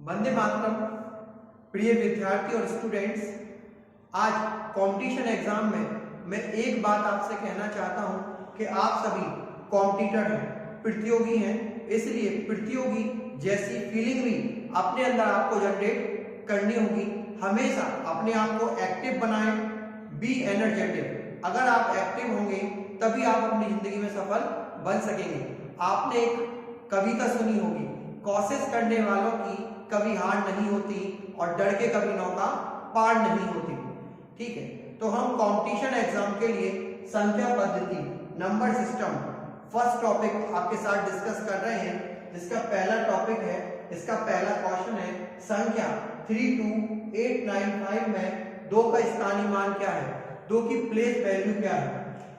वंदे मातरम। प्रिय विद्यार्थी और स्टूडेंट्स, आज कंपटीशन एग्जाम में मैं एक बात आपसे कहना चाहता हूं कि आप सभी कॉम्पिटिटर हैं, प्रतियोगी हैं। इसलिए प्रतियोगी जैसी फीलिंग भी अपने अंदर आपको जनरेट करनी होगी। हमेशा अपने आप को एक्टिव बनाएं, बी एनर्जेटिक। अगर आप एक्टिव होंगे तभी आप अपनी जिंदगी में सफल बन सकेंगे। आपने एक कविता सुनी होगी, कोशिश करने वालों की कभी हार नहीं होती और डर के कभी नौका पार नहीं होती। ठीक है, तो हम कंपटीशन एग्जाम के लिए संख्या पद्धति, नंबर सिस्टम फर्स्ट टॉपिक आपके साथ डिस्कस कर रहे हैं, जिसका पहला टॉपिक है, इसका पहला क्वेश्चन है संख्या 32895 में 2 का स्थानीय मान क्या है, 2 की प्लेस वैल्यू क्या है।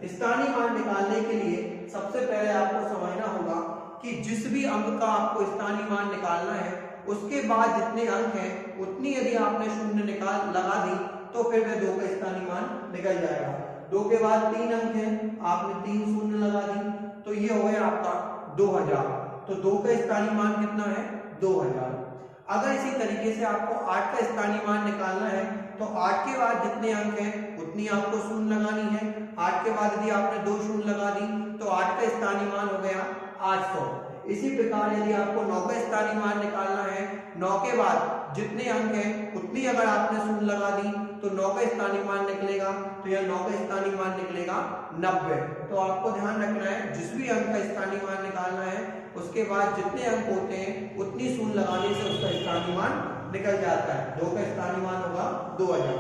स्थानीय मान निकालने के लिए सबसे पहले आपको समझना होगा कि जिस भी अंक का आपको स्थानीय मान निकालना है उसके बाद जितने अंक हैं उतनी यदि आपने शून्य लगा दी तो फिर वह 2 का स्थानीय मान निकल जाएगा। 2 के बाद 3 अंक हैं, आपने 3 शून्य लगा दी तो ये हो गया आपका 2000। तो 2 का स्थानीय मान कितना है, 2000। अगर इसी तरीके से आपको 8 का स्थानीय मान निकालना है तो 8 के बाद जितने अंक हैं उतनी आपको शून्य लगानी है। 8 के बाद यदि आपने 2 शून्य लगा दी तो 8 का स्थानीय मान हो गया 800। इसी प्रकार यदि आपको 9 का स्थानीय मान निकालना है, 9 के बाद जितने अंक हैं उतनी अगर आपने शून्य लगा दी तो 9 का स्थानीय मान निकलेगा, तो यह 9 का स्थानीय मान निकलेगा 90। तो आपको ध्यान रखना है, जिस भी अंक का स्थानीय मान निकालना है उसके बाद जितने अंक होते हैं उतनी शून्य लगाने से उसका स्थानीय मान निकल जाता है। 2 का स्थानीय मान होगा 2000।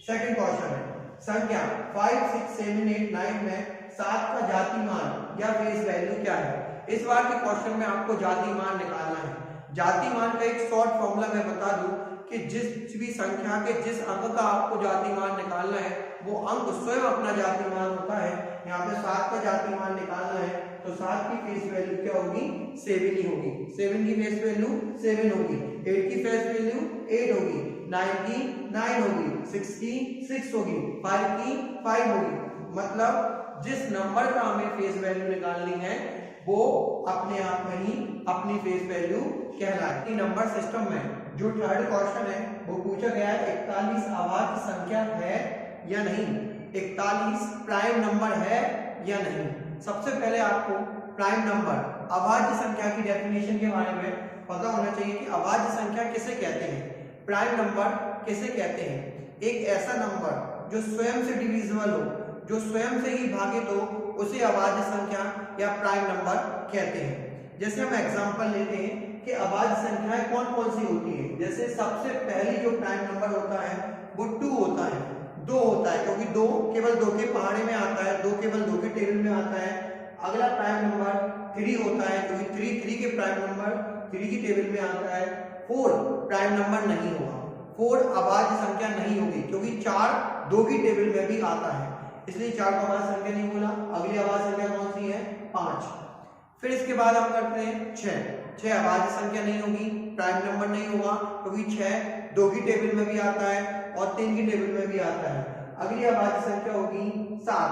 सेकंड क्वेश्चन है संख्या 5, 6, 7, 8, 9 में 7 का जाति मान या फेस वैल्यू क्या है। इस बार के क्वेश्चन में आपको जाति मान निकालना है। जाति मान का एक शॉर्ट फॉर्मूला मैं बता दूं कि जिस भी संख्या के जिस अंक का आपको जाति मान निकालना है वो अंक स्वयं अपना जाति मान होता है। यहाँ पे 7 का जाति मान निकालना है तो 7 की फेस वैल्यू क्या होगी, 7 ही होगी। 7 की फेस वैल्यू 7 होगी। 8 की फेस वैल्यू 8 होगी। 9 की 9 होगी। 6 की 6 होगी। 5 की 5 होगी। मतलब जिस नंबर का हमें फेस वैल्यू निकालनी है वो अपने आप में ही अपनी फेस वैल्यू कहलाती। नंबर सिस्टम में जो थर्ड क्वेश्चन है वो पूछा गया है 41 अभाज्य संख्या है या नहीं। 41 प्राइम नंबर है या नहीं। सबसे पहले आपको प्राइम नंबर अभाज्य संख्या की डेफिनेशन के बारे में पता होना चाहिए कि अभाज्य संख्या किसे कहते हैं, प्राइम नंबर किसे कहते हैं। एक ऐसा नंबर जो स्वयं से डिविजिबल हो, जो स्वयं से ही भागित हो, उसे अभाज्य संख्या या प्राइम नंबर कहते हैं। जैसे हम एग्जांपल लेते हैं कि अभाज्य संख्याएं कौन कौन सी होती है। जैसे सबसे पहली जो प्राइम नंबर होता है वो 2 होता है, 2 होता है क्योंकि 2 केवल 2 के पहाड़े में आता है, 2 केवल 2 के टेबल में आता है। अगला प्राइम नंबर 3 होता है क्योंकि 3 के प्राइम नंबर 3 की टेबल में आता है। 4 प्राइम नंबर नहीं होगा, 4 अभाज्य संख्या नहीं होगी क्योंकि 4 2 की टेबल में भी आता है, इसलिए 4 को अभाज्य संख्या नहीं बोला। अगली अभाज्य संख्या कौन सी है, 5। फिर इसके बाद हम करते हैं 6 अभाज्य संख्या नहीं होगी, प्राइम नंबर नहीं होगा क्योंकि 6 2 की टेबल में भी आता है और 3 की टेबल में भी आता है। अगली अभाज्य संख्या होगी 7।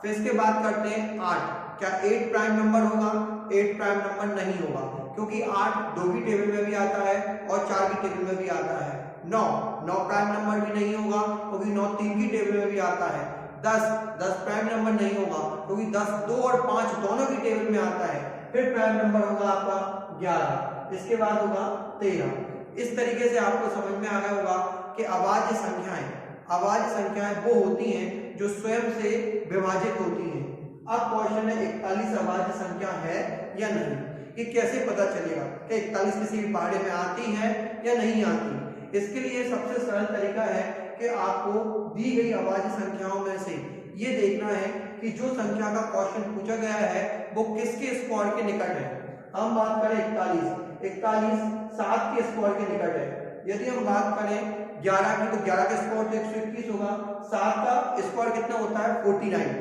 फिर इसके बाद करते हैं 8। क्या 8 प्राइम नंबर होगा, 8 प्राइम नंबर नहीं होगा क्योंकि 8 2 की टेबल में भी आता है और 4 की टेबल में भी आता है। 9 प्राइम नंबर भी नहीं होगा क्योंकि 9 3 की टेबल में भी आता है। 10 प्राइम नंबर नहीं होगा क्योंकि 10 2 और 5 दोनों की टेबल में आता है। फिर प्राइम नंबर होगा आपका 11, इसके बाद होगा 13। इस तरीके से आपको समझ में आ गया होगा कि अभाज्य संख्याएं वो होती हैं जो स्वयं से विभाजित होती हैं। अब क्वेश्चन है 41 अभाज्य संख्या है या नहीं। ये कैसे पता चलेगा कि 41 किसी भी पहाड़े में आती है या नहीं आती। इसके लिए सबसे सरल तरीका है कि आपको दी गई अभाज्य संख्याओं में से ये देखना है कि जो संख्या का क्वेश्चन पूछा गया है वो किसके स्क्वायर के निकट है। हम बात करें 41 7 के स्क्वायर के निकट है। यदि हम बात करें 11 की तो 11 का स्क्वायर तो 121 होगा। 7 का स्क्वायर कितना होता है, 49।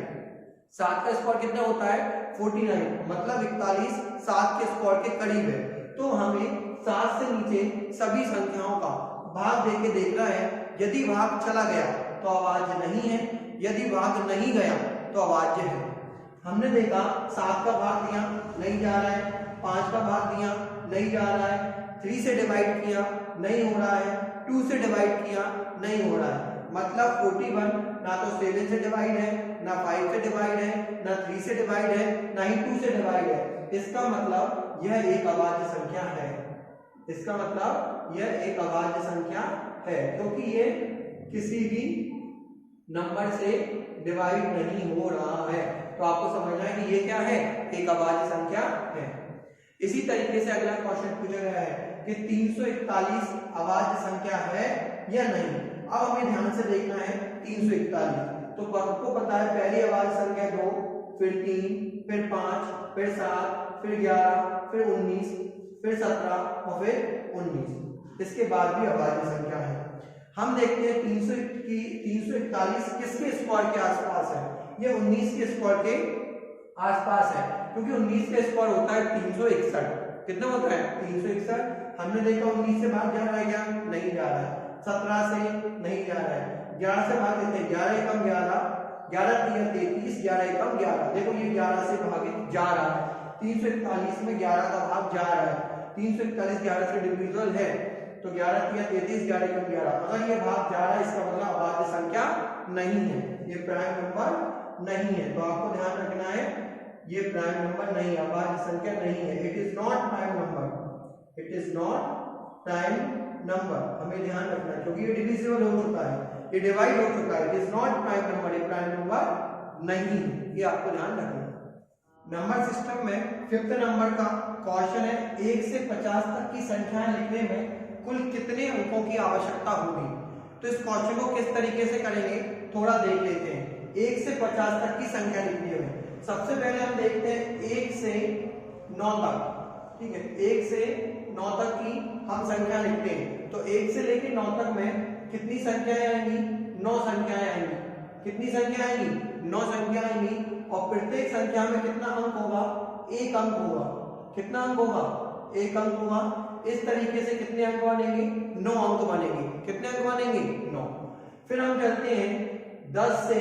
7 का स्क्वायर कितना होता है, 49। मतलब 41 7 के स्क्वायर के करीब है। तो हमें 7 से नीचे सभी संख्याओं का भाग देके देखना है। यदि भाग चला गया तो अभाज्य नहीं है, यदि भाग नहीं गया तो अभाज्य है। हमने देखा 7 का भाग दिया नहीं जा रहा है, 5 का भाग दिया नहीं जा रहा है, 3 से डिवाइड किया नहीं हो रहा है, 2 से डिवाइड किया नहीं हो रहा है। मतलब 41 ना तो 7 से डिवाइड है, ना 5 से डिवाइड है, ना 3 से डिवाइड है, ना ही 2 से डिवाइड है। इसका मतलब यह एक अभाज्य संख्या है। इसका मतलब यह एक अभाज्य संख्या है, क्योंकि ये किसी भी नंबर से डिवाइड नहीं हो रहा है। तो आपको समझना है कि ये क्या है, एक अभाज्य संख्या है। इसी तरीके से अगला क्वेश्चन पूछा गया है कि 341 अभाज्य संख्या है या नहीं। अब हमें ध्यान से देखना है 341। तो आपको पता है पहली अभाज्य संख्या 2, फिर 3, फिर 5, फिर 7, फिर 11, फिर 19, फिर 17 और फिर 19। इसके बाद भी अभाज्य संख्या है। हम देखते हैं 341 किसके स्क्वायर के आसपास है। ये 19 के स्क्वायर के आसपास है, क्योंकि 19 का स्क्वायर होता है 361। कितना होता है 361। हमने देखा 19 से भाग जा रहा है क्या, नहीं जा रहा है। 17 से नहीं जा रहा है। 11 से भाग देते हैं, 11 एकम 11, 11 3 33, 11 एकम 11। देखो ये 11 से भागे जा रहा है। 341 में 11 का भाग जा रहा है। 341 11 से डिविजिबल है, तो 11 3 33, 11 एकम 11। अगर ये भाग जा रहा है इसका मतलब अभाज्य संख्या नहीं है, ये प्राइम नंबर नहीं है। तो आपको ध्यान रखना है ये प्राइम नंबर नहीं, अभाज्य संख्या नहीं है। It is not prime number, it is not prime number. हमें ध्यान रखना है क्योंकि ये डिविजिबल हो चुका है, ये डिवाइड हो चुका है। It is not prime number, ये प्राइम नंबर नहीं, ये आपको ध्यान रखना है। नंबर सिस्टम में 5th नंबर का क्वेश्चन है 1 से 50 तक की संख्याएं लिखने में कुल कितने अंकों की आवश्यकता होगी। तो इस क्वेश्चन को किस तरीके से करेंगे थोड़ा देख लेते हैं। 1 से 50 तक की संख्या लिखनी है। सबसे पहले हम देखते हैं 1 से 9 तक, ठीक है। 1 से 9 तक की हम संख्या लिखते हैं। तो 1 से लेकर 9 तक में कितनी संख्याएं आएंगी, 9 संख्याएं आएंगी। कितनी संख्या आएंगी, 9 संख्या आएंगी। और प्रत्येक संख्या में कितना अंक होगा, 1 अंक होगा। कितना अंक होगा, 1 अंक होगा। इस तरीके से कितने अंक बनेंगे, 9 अंक बनेंगे। कितने अंक बनेंगे, 9। फिर हम चलते हैं 10 से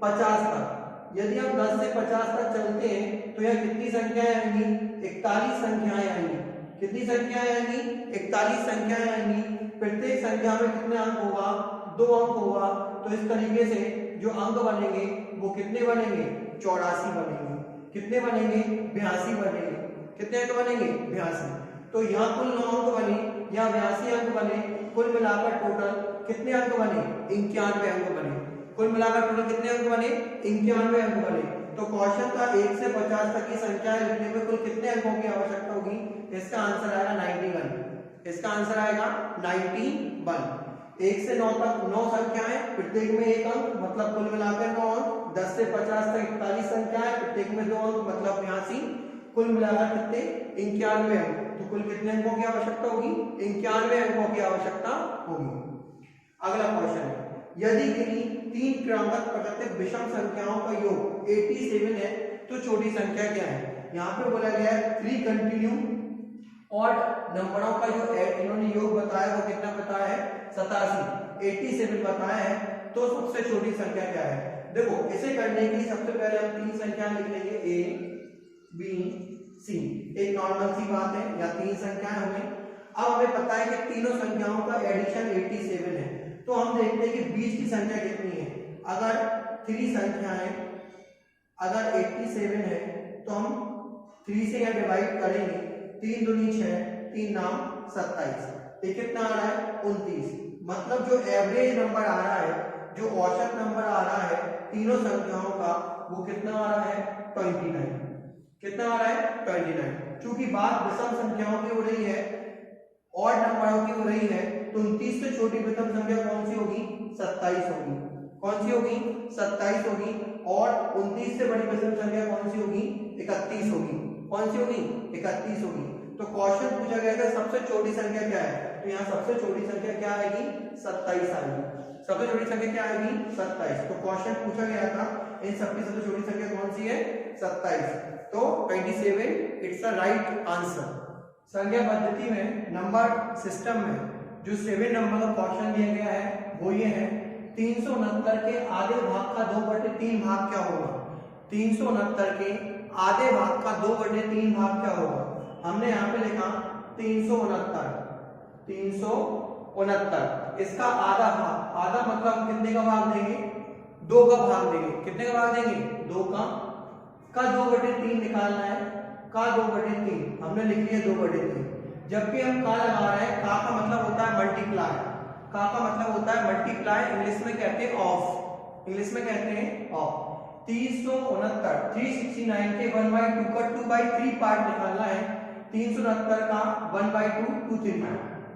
50 तक। यदि हम 10 से 50 तक चलते हैं तो यह कितनी संख्याएं आएंगी, 41 संख्याएं आएंगी। कितनी संख्याएं आएंगी, 41 संख्याएं आएंगी। प्रत्येक संख्या में कितने अंक होगा, 2 अंक होगा। तो इस तरीके से जो अंक बनेंगे वो कितने बनेंगे, 84 बनेंगे। कितने बनेंगे, 82 बनेंगे। कितने अंक बनेंगे, 82। तो यहाँ कुल 9 अंक बने, यहाँ 82 अंक बने। कुल मिलाकर टोटल कितने अंक बने, 91 अंक बने। कुल मिलाकर टोटल कितने अंक बने, 91 अंक बने। तो क्वेश्चन था 1 से 50 तक की संख्या लिखने में कुल कितने अंकों की आवश्यकता होगी। इसका आंसर आएगा 91। इसका आंसर आएगा 91। 1 से 9 तक 9 संख्याएं, प्रत्येक में 1 अंक, मतलब कुल मिलाकर 9 अंक। 10 से 50 तक 41 संख्याएं, प्रत्येक में 2 अंक, मतलब 82। कुल मिलाकर कितने, 91 अंक। तो कुल कितने अंकों की आवश्यकता होगी, 91 अंकों की आवश्यकता होगी। अगला क्वेश्चन है, यदि किन्हीं 3 क्रमबद्ध प्राकृतिक विषम संख्याओं का योग 87 है तो छोटी संख्या क्या है। यहाँ पे बोला गया है 3 कंटिन्यू ऑड नंबरों का जो इन्होंने योग बताया वो कितना बताया है, 87। 87 बताया है, तो सबसे छोटी संख्या क्या है। देखो इसे करने के लिए सबसे पहले हम 3 संख्या लिख लेंगे, A B C। एक नॉर्मल सी बात है, या 3 संख्याएं हमें। अब हमें पता है कि तीनों संख्याओं का एडिशन 87 है। तो हम देखते हैं कि बीच की संख्या कितनी है। अगर 3 संख्याएं अगर 87 है तो हम 3 से यहाँ डिवाइड करेंगे। 3 दूनी 6, 3 नाम 27। ये कितना आ रहा है, 29। मतलब जो एवरेज नंबर आ रहा है, जो औसत नंबर आ रहा है तीनों संख्याओं का, वो कितना आ रहा है, 29। कितना आ रहा है, 29। क्योंकि बात विषम संख्याओं की हो रही है, ऑड नंबरों की हो रही है, तो 29 से छोटी विषम संख्या कौन सी होगी, 27 होगी। कौन सी होगी, 27 होगी। और 29 से बड़ी विषम संख्या कौन सी होगी, 31 होगी। कौन सी होगी, 31 होगी। तो क्वेश्चन पूछा गया था सबसे छोटी संख्या क्या है, तो यहाँ सबसे छोटी संख्या क्या आएगी, 27 आएगी। सबसे छोटी संख्या क्या आएगी, 27। तो क्वेश्चन पूछा गया था इन सबकी सबसे छोटी संख्या कौन सी है, 27। तो 27 इट्स द राइट आंसर। संख्या पद्धति में नंबर सिस्टम में जो 7 नंबर का क्वेश्चन दिया गया है वो ये है, 369 के आधे भाग का 2/3 भाग क्या होगा। 369 के आधे भाग का 2/3 भाग क्या होगा। हमने यहाँ पे लिखा 369, 369। इसका आधा भाग, आधा मतलब हम कितने का भाग देंगे, 2 का भाग देंगे। कितने का भाग देंगे, 2 का 2/3 निकालना है, का 2/3 हमने लिख लिया 2/3। जब भी हम का लगा रहे हैं, का मतलब होता है मल्टीप्लाई, का मतलब होता है मल्टीप्लाई, इंग्लिश में कहते हैं ऑफ, इंग्लिश में कहते हैं ऑफ। 369, 369 के 1/2 का 2/3 पार्ट निकालना है। 369 का 1/2 2 3,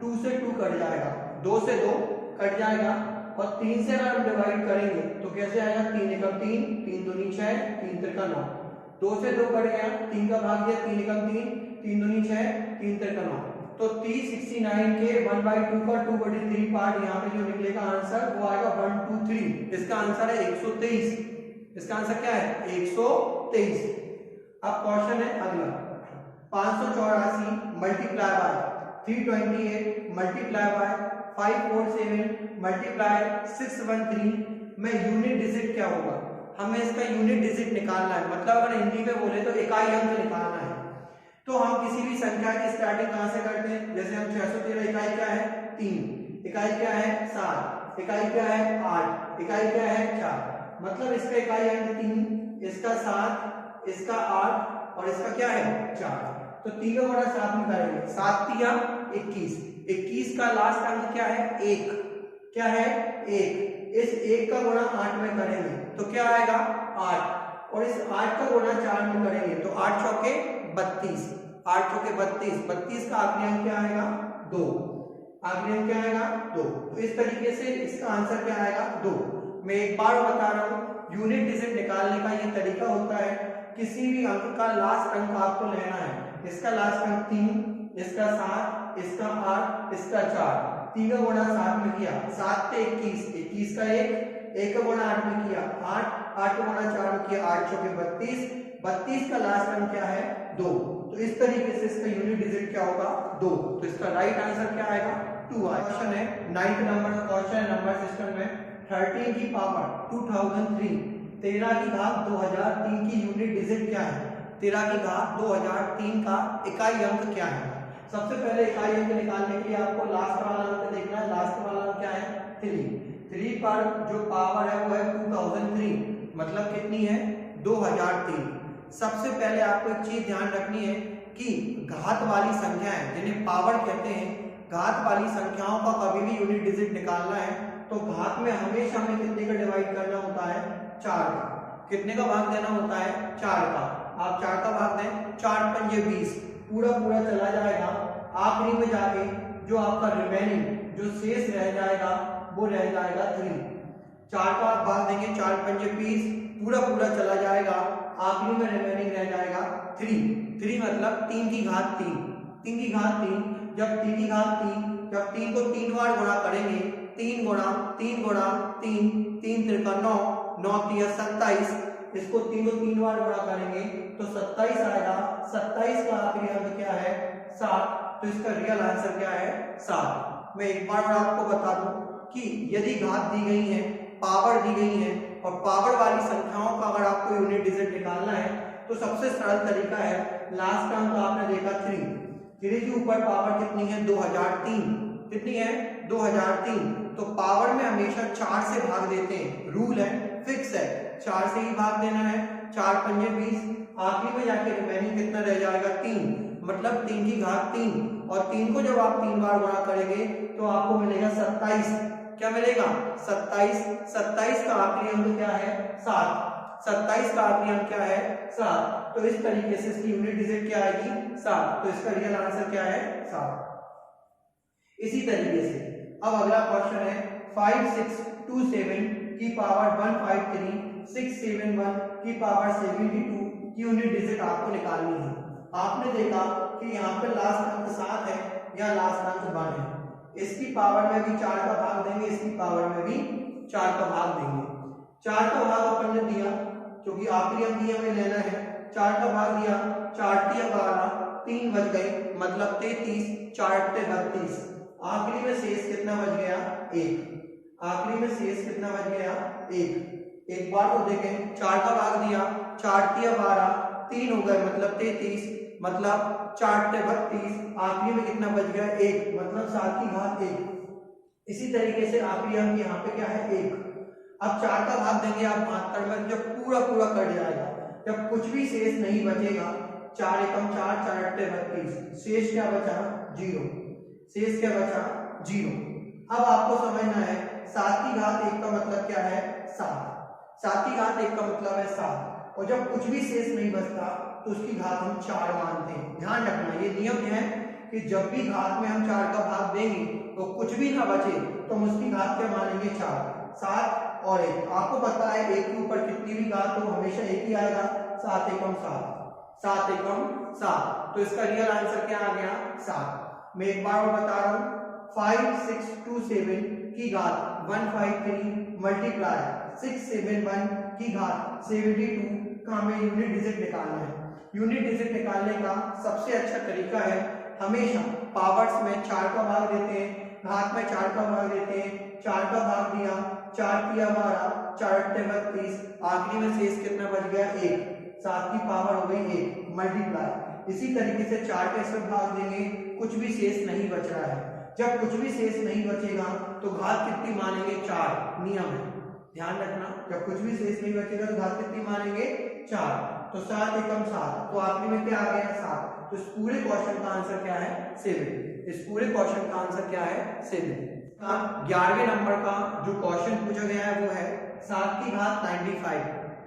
2 से 2 कट जाएगा, 2 से 2 कट जाएगा, और 3 से अगर हम डिवाइड करेंगे तो कैसे आएगा, 3 एकम 3, 3 दूनी 6, 3 तिरका 9, 2 से 2 कट गया, 3 का भाग दिया, 3 एकम 3, 3 दूनी 6, 3 तिरका 9। तो 369 के 1/2 का 2/3 पार्ट यहाँ पे जो निकलेगा आंसर वो आएगा 123। इसका आंसर है 123। इसका आंसर क्या है, 123। अब क्वेश्चन है अगला, 584 multiply by 328 multiply by 547 multiply 613 में यूनिट डिजिट क्या होगा। हमें इसका यूनिट डिजिट निकालना है, मतलब अगर हिंदी में बोले तो इकाई अंक निकालना है। तो हम किसी भी संख्या की स्टार्टिंग कहां से करते हैं, जैसे हम 613, इकाई क्या है 3, इकाई क्या है 7, इकाई क्या है 8, इकाई क्या है 4, मतलब इसका इकाई अंक 3, इसका 7, इसका 8 और इसका क्या है 4। तो 3 का गुणा 7 में करेंगे, 7 तिया 21, 21 का लास्ट अंक क्या है 1, क्या है 1। इस 1 का गुणा 8 में करेंगे तो क्या आएगा 8, और इस 8 का गुणा 4 में करेंगे तो 8 चौके 32, 8 चौके 32, 32 का आखिरी अंक क्या आएगा 2, आखिरी अंक क्या आएगा 2। तो इस तरीके से इसका आंसर क्या आएगा 2। मैं एक बार बता रहा हूं, यूनिट डिजिट निकालने का ये तरीका होता है, किसी भी अंक का लास्ट अंक आपको लेना है। इसका लास्ट अंक 3, इसका 7, इसका 8, इसका 4, 3 का गुणा 7 में किया, 7 से 21, 21 का 1 का गुणा 8 में किया 8, 8 का गुणा 4 में किया 8 चौके 32, 32 का लास्ट अंक क्या है 2। तो इस तरीके से इसका यूनिट डिजिट क्या होगा 2। तो इसका राइट आंसर क्या आएगा 2 आएगा। क्वेश्चन है 9th नंबर का क्वेश्चन है नंबर सिस्टम में, 13 की पावर 2003, 13 की घात 2003 की यूनिट डिजिट क्या है। 13 की घात 2003 का इकाई अंक क्या है। सबसे पहले इकाई अंक निकालने के लिए आपको लास्ट वाला अंक देखना है। लास्ट वाला अंक क्या है 3, 3 पर जो पावर है वो है 2003, मतलब कितनी है 2003। सबसे पहले आपको एक चीज ध्यान रखनी है कि घात वाली संख्याएं जिन्हें पावर कहते हैं, घात वाली संख्याओं का कभी भी यूनिट डिजिट निकालना है तो घात में हमेशा हमें कितने का डिवाइड करना होता है 4 का। कितने का भाग देना होता है 4 का। आप 4 का भाग दें, 4 पंजे 20, पूरा पूरा चला जाएगा, आखिरी में जाके जो आपका रिमेनिंग जो शेष रह जाएगा वो रह जाएगा 3। 4 का आप भाग देंगे, 4 पंजे 20, पूरा पूरा चला जाएगा, आखिरी में रिमेनिंग रह जाएगा 3। 3 मतलब 3 की घात 3, 3 की घात 3। जब 3 की घात 3, जब 3 को 3 बार गुणा करेंगे, 3 गुणा 3 गुणा 3, 3 तिरका 9, 9 तिया 27, इसको 3 को 3 बार गुणा करेंगे तो 27 आएगा। 27 का आखिरी अंक क्या है 7, तो इसका रियल आंसर क्या है 7। मैं एक बार आपको बता दूं कि यदि घात दी गई है, पावर दी गई है और पावर वाली संख्याओं का अगर आपको यूनिट डिजिट निकालना है तो सबसे सरल तरीका है, लास्ट अंक आपने देखा 3, 3 के ऊपर पावर कितनी है 2003, कितनी है 2003, तो पावर में हमेशा 4 से भाग देते हैं, रूल है, फिक्स है, 4 से ही भाग देना है। 4 पंजे 20, आखिरी में जाके रिमेनिंग कितना रह जाएगा 3, मतलब 3 की घात 3, और 3 को जब आप 3 बार गुणा करेंगे तो आपको मिलेगा 27। क्या मिलेगा 27। 27 का आखिरी अंक क्या है 7, 27 का आखिरी अंक क्या है 7। तो इस तरीके से इसकी यूनिट डिजिट क्या आएगी 7, तो इसका रियल आंसर क्या है 7। इसी तरीके से अब अगला क्वेश्चन है 5627 की पावर 153 671 की पावर 72 की यूनिट डिजिट आपको निकालनी है। आपने देखा कि यहाँ पे लास्ट अंक 7 है या लास्ट अंक 1 है, इसकी पावर में भी 4 का भाग देंगे, इसकी पावर में भी 4 का भाग देंगे। 4 का भाग अपन ने दिया क्योंकि आखिरी अंक ही हमें लेना है, 4 का भाग दिया, 4 तिया 12, 3 बच गए, मतलब 33, 4 ते 32, आखिरी में शेष कितना बच गया 1, आखिरी में शेष कितना बच गया 1। एक बार को देखें, 4 का भाग दिया, 4 तिया 12, 3 हो गए मतलब 33, मतलब 4 32, आखिरी में कितना बच गया 1, मतलब 7 की घात 1। इसी तरीके से आखिरी अंक यहाँ पे क्या है 1। अब 4 का भाग देंगे आप 72 में, जब पूरा पूरा कट जाएगा, जब कुछ भी शेष नहीं बचेगा, 4 एकम 4, 4 अट्ठे 32, शेष क्या बचा 0, शेष क्या बचा 0। अब आपको समझना है 7 की घात 1 का मतलब क्या है 7, 7 की घात 1 का मतलब है 7, और जब कुछ भी शेष नहीं बचता तो उसकी घात हम 4 मानते हैं। ध्यान रखना ये नियम है कि जब भी घात में हम 4 का भाग देंगे तो कुछ भी ना बचे तो हम उसकी घात क्या मानेंगे 4, 7 और 1। आपको पता है 1 के ऊपर कितनी भी घात हो हमेशा 1 ही आएगा, 7 एकम 7, 7 एकम 7, तो इसका रियल आंसर क्या आ गया 7। मैं एक बार और बता रहा हूं, 5627 की घात 153 मल्टीप्लाई 671 की घात 72 का हमें यूनिट डिजिट निकालना है। यूनिट डिजिट निकालने का सबसे अच्छा तरीका है हमेशा पावर्स में 4 का भाग देते हैं, घात में 4 का भाग देते हैं, 4 का भाग दिया, 4 किया 12, 4 अट्ठे 32, आखिरी में शेष कितना बच गया 1, 7 की पावर हो गई 1 मल्टीप्लाई। इसी तरीके से 4 के इसमें भाग देंगे, कुछ भी शेष नहीं बच रहा है, जब कुछ भी शेष नहीं बचेगा तो घात कितनी मानेंगे 4, नियम है ध्यान रखना, जब कुछ भी शेष नहीं बचेगा तो घात कितनी मानेंगे 4, तो 7 एकम 7, तो आखिरी में क्या आ गया 7, तो इस पूरे क्वेश्चन का आंसर क्या है 7। इस पूरे क्वेश्चन का आंसर क्या है 7। 11वें नंबर का जो क्वेश्चन पूछा गया है वो है 7 की घात 95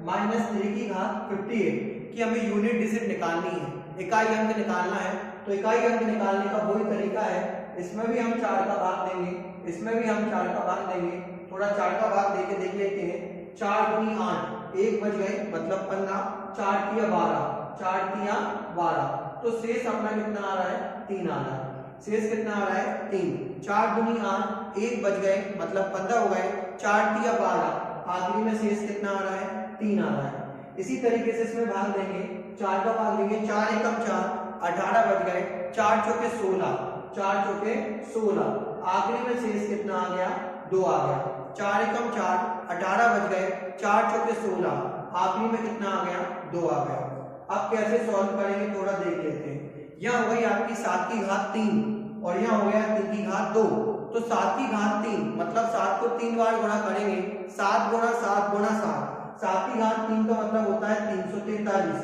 माइनस 3 की घात 58 की हमें यूनिट डिजिट निकालनी है, इकाई अंक निकालना है। तो इकाई अंक निकालने का वही तरीका है, इसमें भी हम 4 का भाग देंगे, इसमें भी हम 4 का भाग देंगे, थोड़ा 4 का भाग देके देख लेते हैं। 4 दूनी 8, 1 बच गए मतलब 15, 4 किया 12, 4 किया 12, तो शेष अपना कितना आ रहा है 3 आ रहा है, शेष कितना आ रहा है 3। 4 दूनी 8, 1 बच गए मतलब 15 हो गए, 4 किया 12, आखिरी में शेष कितना आ रहा है 3 आ रहा है। इसी तरीके से इसमें भाग देंगे, 4 का भाग देंगे, 4 एकम 4, 18 बच गए, 4 चौके 16, 4 चौके 16, आखिरी में शेष कितना आ गया 2 आ गया, 4 एकम 4, 18 बच गए, 4 चौके 16, आखिरी में कितना आ गया 2 आ गया। अब कैसे सॉल्व करेंगे थोड़ा देख लेते हैं। यह हो गई आपकी 7 की घात 3 और यह हो गया 3 की घात 2, तो 7 की घात 3 मतलब 7 को 3 बार गुणा करेंगे, 7 गुणा 7 गुणा 7, 7 की घात 3 का मतलब होता है 343,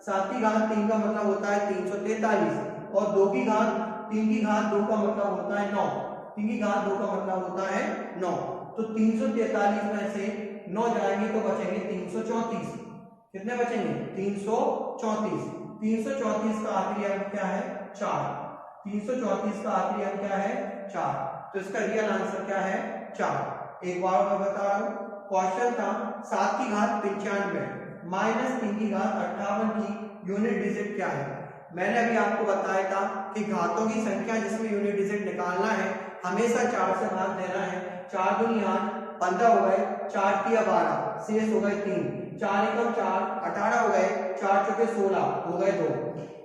7 की घात 3 का मतलब होता है 343, और 2 की घात 3 की घात 2 का मतलब होता है 9, 3 की घात 2 का मतलब होता है 9, तो 343 में से 9 जाएंगे तो बचेंगे 334, कितने बचेंगे 334, 334 का आखिरी अंक क्या है 4, 334 का आखिरी अंक क्या है 4, तो इसका रियल आंसर क्या है 4। एक बार मैं बता रहा हूं, क्वेश्चन था 7 की घात 95 माइनस 3 की घात 58 की यूनिट डिजिट क्या है। मैंने अभी आपको बताया था कि घातों की संख्या जिसमें यूनिट डिजिट निकालना है हमेशा 4 से भाग देना है। 4 दूनी 8, 15 हो गए, 4 किया 12, शेष हो गए 3, 4 एकम 4, 18 हो गए, 4 चौके 16 हो गए 2।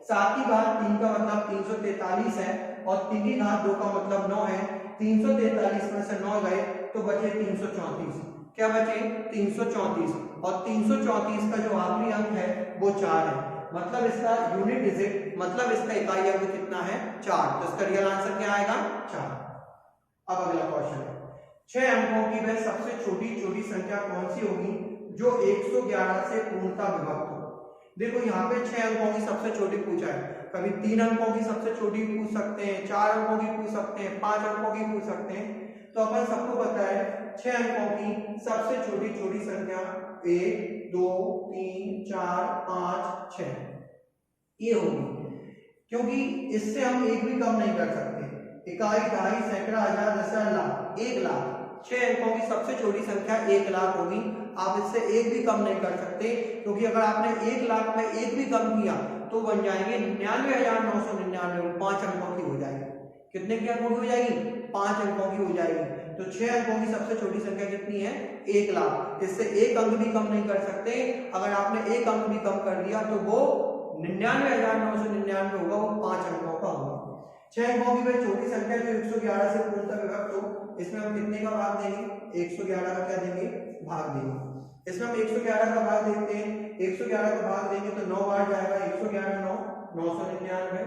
7 की घात 3 का मतलब 343 है और 3 की घात 2 का मतलब 9 है, 343 में से 9 गए तो बचे 334, क्या बचे 334, और 334 का जो आखिरी अंक है वो 4 है, मतलब इसका यूनिट डिजिट मतलब इसका इकाई अंक कितना है 4, तो इसका रियल आंसर क्या आएगा 4। अब अगला क्वेश्चन, 6 अंकों की वह सबसे छोटी संख्या कौन सी होगी जो 111 से पूर्णतः विभक्त हो। देखो यहाँ पे 6 अंकों की सबसे छोटी पूछा है, कभी 3 अंकों की सबसे छोटी पूछ सकते हैं, 4 अंकों की पूछ सकते हैं, 5 अंकों की पूछ सकते हैं, तो अपन सबको पता है 6 अंकों की सबसे छोटी संख्या 1 2 3 4 5 6 ये होगी, क्योंकि इससे हम एक भी कम नहीं कर सकते, इकाई, दहाई, सैकड़ा, हजार, दशहरा, लाख, 1 लाख। 6 अंकों की सबसे छोटी संख्या 1 लाख होगी, आप इससे एक भी कम नहीं कर सकते, क्योंकि अगर आपने 1 लाख में एक भी कम किया तो बन जाएंगे 99,999, 5 अंकों की हो जाएगी। कितने की अंकों की हो जाएगी 5 अंकों की हो जाएगी। तो 6 अंकों की सबसे छोटी संख्या कितनी है 1 लाख, इससे एक अंक भी कम नहीं कर सकते। अगर आपने एक अंक भी कम कर दिया तो वो 99,999 होगा, वो 5 अंकों का होगा। 6 अंकों की वह छोटी संख्या जो 111 से पूर्णतः विभक्त हो, इसमें हम कितने का भाग देंगे 111 का क्या देंगे भाग देंगे। इसमें हम 111 का भाग देखते हैं, 111 का भाग देंगे तो 9 बार जाएगा, 111 9 999,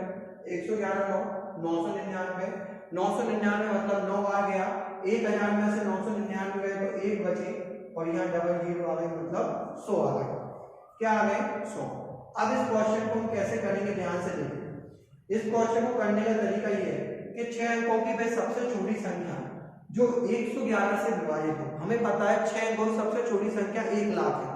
111 999 999 मतलब 9 आ गया, 1000 में से 999 गए तो 1 बचे और यहाँ डबल जीरो आ गए मतलब 100 आ गए। क्या आ गए 100। अब इस क्वेश्चन को हम कैसे करेंगे ध्यान से देखिए। इस क्वेश्चन को करने का तरीका ये है कि 6 अंकों की वह सबसे छोटी संख्या जो 111 से विभाजित हो। हमें पता है 6 अंकों की सबसे छोटी संख्या 1 लाख है।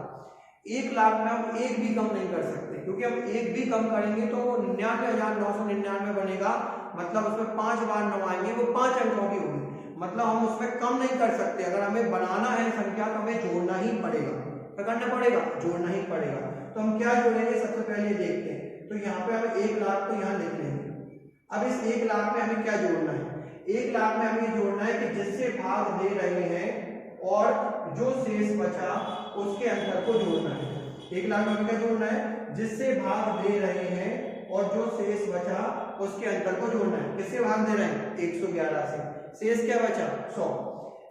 1 लाख में हम एक भी कम नहीं कर सकते, क्योंकि हम एक भी कम करेंगे तो वो 99,999 बनेगा, मतलब उसमें 5 बार 9 आएंगे, वो 5 अंकों की होगी, मतलब हम उसमें कम नहीं कर सकते। अगर हमें बनाना है संख्या तो हमें जोड़ना ही पड़ेगा। क्या करना पड़ेगा? जोड़ना ही पड़ेगा। तो हम क्या जोड़ेंगे सबसे पहले देखते हैं। तो यहाँ पे हम 1 लाख को यहाँ लिख लेंगे। अब इस 1 लाख में हमें क्या जोड़ना है? 1 लाख में हमें जोड़ना है कि जिससे भाग दे रहे हैं और जो शेष बचा उसके अंतर को जोड़ना है। 1 लाख में हमें क्या जोड़ना है? जिससे भाग दे रहे हैं और जो शेष बचा उसके अंतर को जोड़ना है। किससे भाग दे रहे हैं? 111 से। शेष क्या बचा? 100।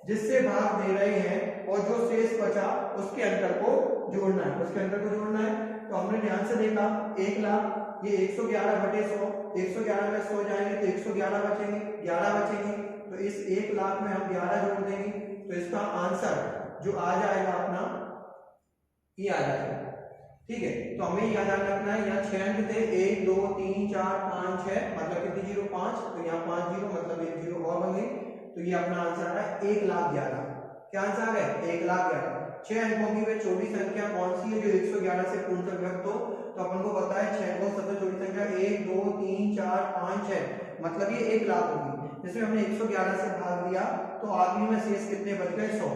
जिससे भाग दे रहे हैं और जो शेष बचा उसके अंतर को जोड़ना है, उसके अंतर को जोड़ना है। तो हमने ध्यान से देखा 1 लाख ये 111 बटे 100, 111 में 100 जाएंगे तो 111 बचेंगे, 11 बचेंगे। तो इस 1 लाख में हम 11 जोड़ देंगे तो इसका आंसर जो आ जाएगा अपना ये आ जाएगा। ठीक है, तो हमें याद रखना है यहाँ 6 अंक थे, 1 2 3 4 5 6, मतलब कितनी जीरो? 5। तो यहाँ 5 जीरो मतलब 1 जीरो और बन गई। तो ये अपना आंसर आ रहा है 1,11,000। क्या आंसर आ गया? 1,11,000। 6 अंकों की वे छोटी संख्या कौन सी है जो 111 से पूर्णतः विभक्त हो? तो अपन को पता है 6 अंकों सबसे छोटी संख्या 1 2 3 4 5 6, मतलब ये 1 लाख होगी। जिसमें हमने 111 से भाग दिया तो आखिरी में शेष कितने बच गए? 100।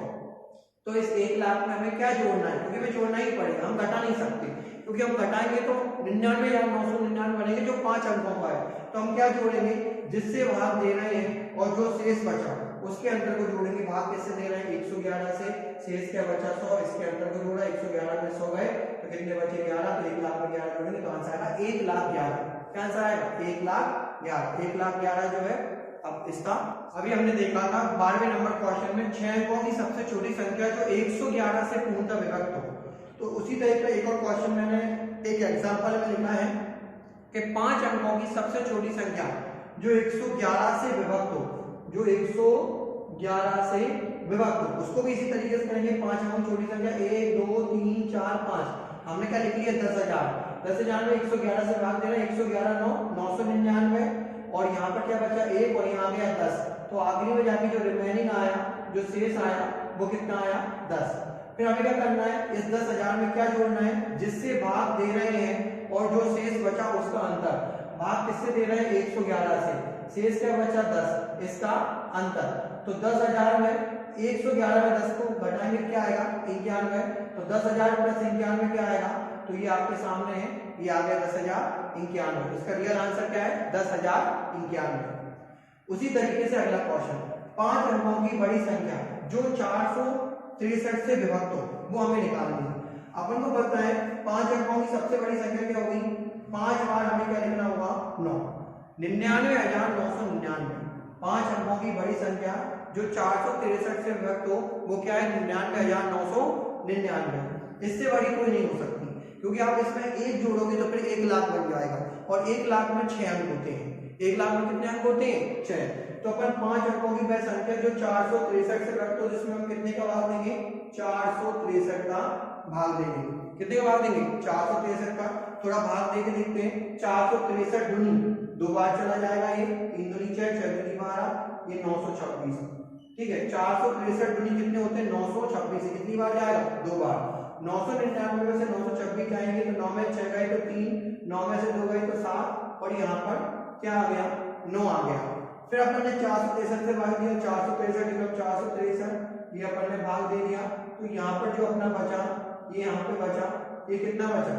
तो इस 1 लाख में हमें क्या जोड़ना है? क्योंकि हमें जोड़ना ही पड़ेगा, हम घटा नहीं सकते, क्योंकि हम घटाएंगे तो 99,999 बनेंगे जो 5 अंकों का है। तो हम क्या जोड़ेंगे? जिससे भाग दे रहे हैं और जो शेष बचा उसके अंतर को जोड़ेंगे। भाग किससे दे रहे हैं? 111 से। शेष क्या बचा? 100। इसके अंतर को जोड़ा, 111 में 100 गए तो कितने बचे? 11। तो 1 लाख में 11 जोड़ेंगे तो आंसर आएगा 1,11,000। क्या आंसर आएगा? 1,11,000। 1,11,000 जो है अब इसका अभी हमने देखा था 12वें नंबर क्वेश्चन में 6 अंकों की सबसे छोटी संख्या जो 111 से पूर्णतः विभक्त हो। तो उसी तरह का एक और क्वेश्चन मैंने एक एग्जांपल में लिखा है कि 5 अंकों की सबसे छोटी संख्या जो 111 से विभक्त हो, जो 111 से विभक्त हो, उसको भी इसी तरीके से करेंगे। 5 अंकों की छोटी संख्या 1 2 3 4 5, हमने क्या लिख लिया? 10,000। 10,000 में 111 से भाग दे रहे हैं, 111 9 999 और यहाँ पर क्या बचा? 1 और यहाँ आ गया 10। तो आखिरी में जाके जो रिमेनिंग आया, जो शेष आया वो कितना आया? 10। फिर हमें क्या करना है? इस 10,000 में क्या जोड़ना है? जिससे भाग दे रहे हैं और जो शेष बचा उसका अंतर। भाग किससे दे रहे हैं? 111 से। शेष क्या बचा? 10, इसका अंतर। तो 10,000 में 111 में 10 को घटाएंगे क्या आएगा? 91। तो 10,000 प्लस 91 क्या आएगा? तो ये आपके सामने है, ये आ गया 10,091। इसका रियल आंसर क्या है? 10,091। उसी तरीके से अगला क्वेश्चन, 5 अंकों की बड़ी संख्या जो 463 से विभक्त हो, वो हमें निकालनी है। अपन को पता है 5 अंकों की सबसे बड़ी संख्या क्या होगी? 5 बार हमें क्या लिखना होगा? 9। 99,999। 5 अंकों की बड़ी संख्या जो 463 से विभक्त हो वो क्या है? 99,999। इससे बड़ी कोई नहीं हो सकती, क्योंकि आप इसमें 1 जोड़ोगे तो फिर 1 लाख बन जाएगा और 1 लाख में 6 अंक होते हैं। 1 लाख में कितने अंक होते हैं? 6। तो अपन 5 अंकों की वह संख्या जो 463 से विभक्त हो, जिसमें हम कितने का भाग देंगे? 463 का भाग देंगे। कितने का भाग देंगे? 463 का। थोड़ा भाग देके देखते हैं। 463 दूनी 2 बार चला जाएगा, ये 3 दूनी 6 6 दूनी 12, ये 926। ठीक है, 463 दूनी कितने होते हैं? 926। कितनी बार जाएगा? 2 बार। 999 में से 926 जाएंगे तो 9 में 6 गए तो 3, 9 में से 2 गए तो 7 और यहाँ पर क्या आ गया? 9 आ गया। फिर अपन ने 463 से भाग दिया, 463 463 ये अपन ने भाग दे दिया। तो यहाँ पर जो अपना बचा, ये यहाँ पे बचा, ये कितना बचा?